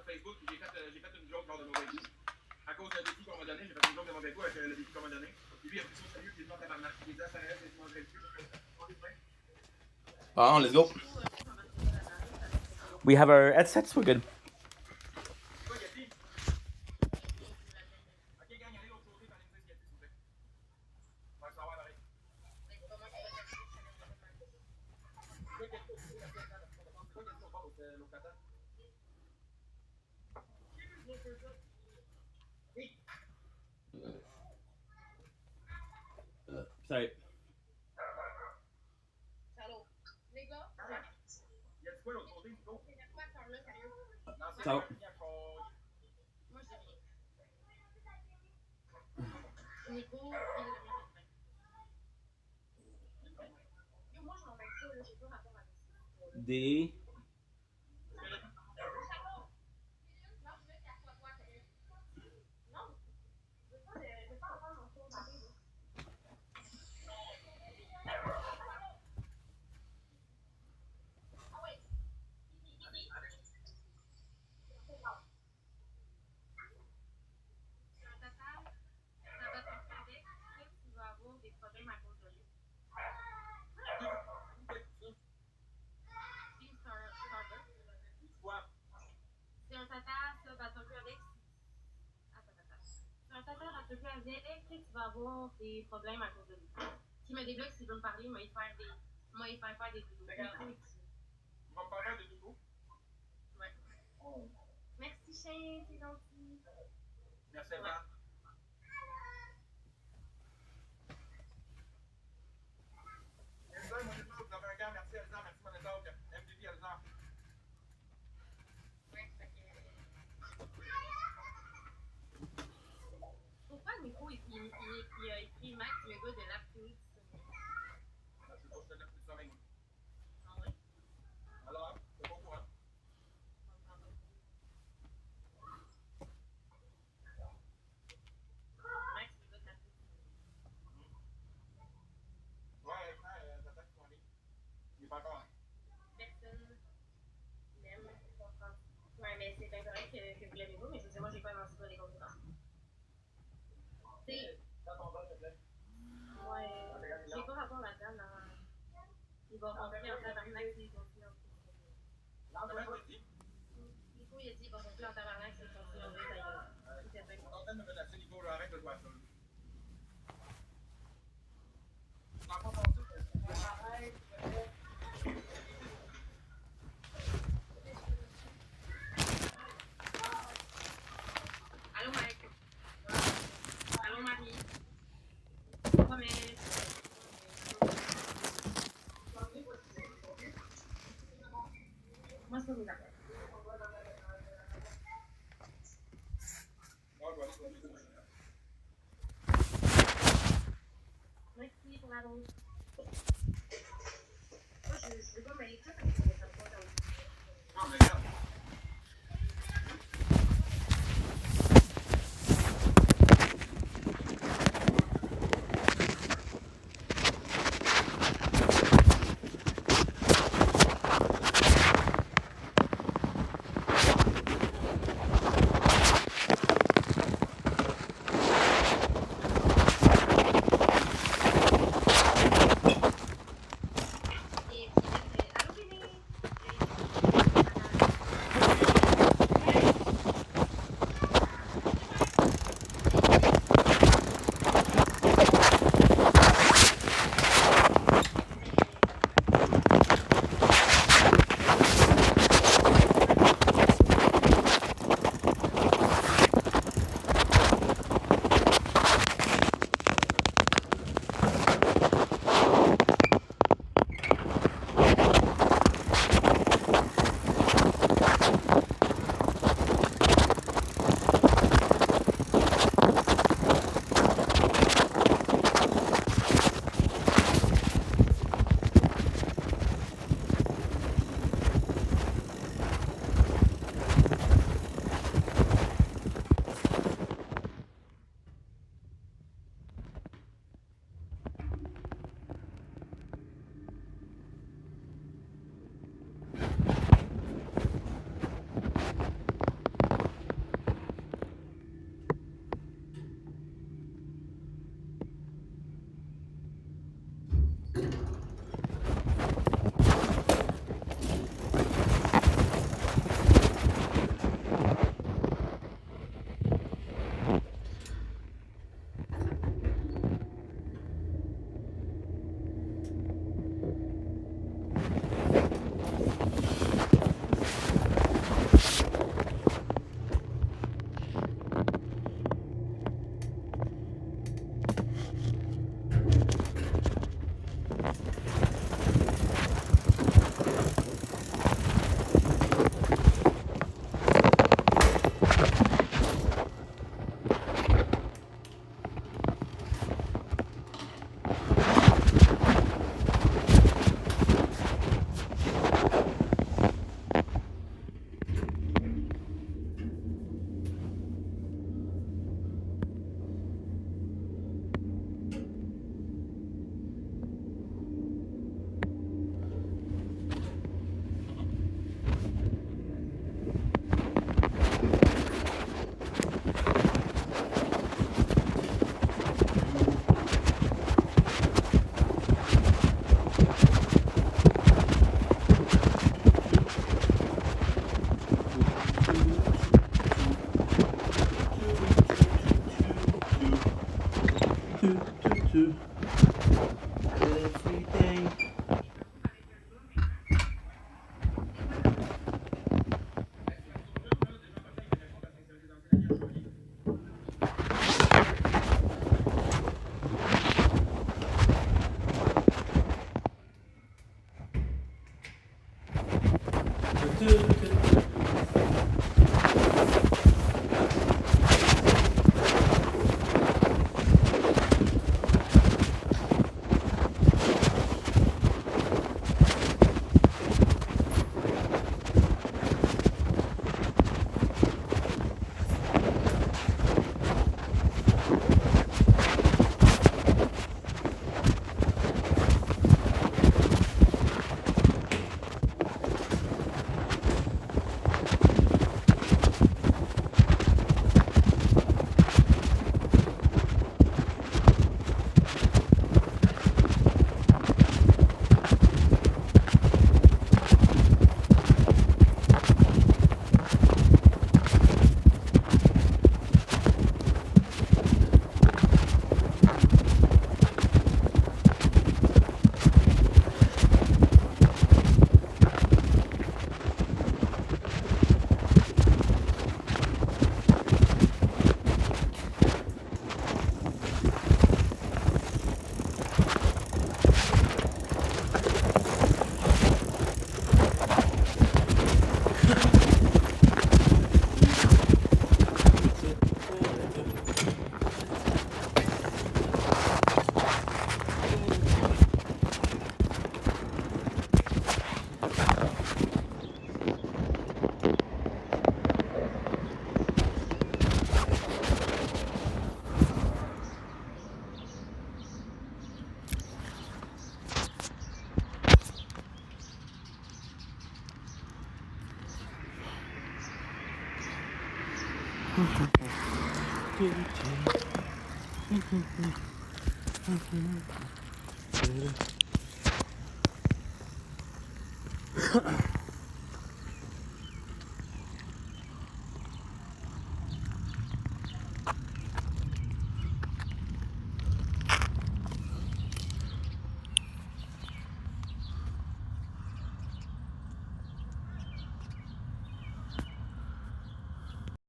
Speaker 2: Facebook, j'ai fait une joke lors de nos vécus. À cause d'un défi qu'on m'a donné, j'ai fait une joke de mon vécu avec le défi qu'on m'a donné. Et lui, il a pris son sérieux, puis il est venu en tabarnak. Il dit à Sarah, c'est manger le cul.
Speaker 1: Bon, let's go. We have our headsets, we're good.
Speaker 2: Quoi, Yati? Ok, gang, allez l'autre côté, allez me dire Yati, s'il vous plaît. On va le savoir, pareil.
Speaker 1: Sorry.
Speaker 9: Allô? Les gars?
Speaker 2: Il y a quoi l'autre côté, Nico?
Speaker 9: Il y a quoi à faire là, sérieux?
Speaker 2: Non, c'est
Speaker 1: Ciao.
Speaker 2: pas bien qu'on.
Speaker 9: Moi, je dis rien. Nico, il est le mien. Yo, moi, je m'en vais avec ça, là, j'ai pas rapport à ça.
Speaker 1: Des.
Speaker 9: Sorry. t'entrevues avec. Attends. Tu vas faire l'entrevue avec, tu vas avoir des problèmes à cause de lui. S'il me débloque, s'il veut me parler, il va y faire des doudous.
Speaker 2: Regarde. Tu vas me parler de doudou?
Speaker 9: Ouais. Merci, chien, c'est gentil.
Speaker 2: Merci à toi. Elsa, moniteur, vous avez un gars. Merci Elsa, merci moniteur. MVP Elsa.
Speaker 9: Pourquoi le micro, il a écrit Max, le gars de l'Aptitude?
Speaker 2: C'est pour que je te donne plus de sommeil.
Speaker 9: Ah ouais?
Speaker 2: Alors, c'est pas au courant.
Speaker 9: Max, le gars de l'Aptitude.
Speaker 2: Ouais, j'attends qu'il soit en ligne. Il est pas encore.
Speaker 9: Personne l'aime. Ouais, mais c'est bien correct que vous l'aimez pas, mais je sais, moi, j'ai pas avancé sur les compétences. C'est. Ouais, j'ai pas rapport là-dedans. Il va rentrer en tabarnak s'il continue en plus. Nico, il a dit qu'il va rentrer en tabarnak s'il continue en plus d'ailleurs.
Speaker 2: On est en train de me menacer, Nico, arrête de jouer à ça. Tu n'as pas pensé que arrête.
Speaker 9: Allô, Mike. Allô, Marie. Promets. Moi, c'est pas mes affaires. Merci pour la rose. Moi, je veux pas mêler ça parce que ça me fait pas comme.
Speaker 2: Non, mais regarde.
Speaker 1: Every day.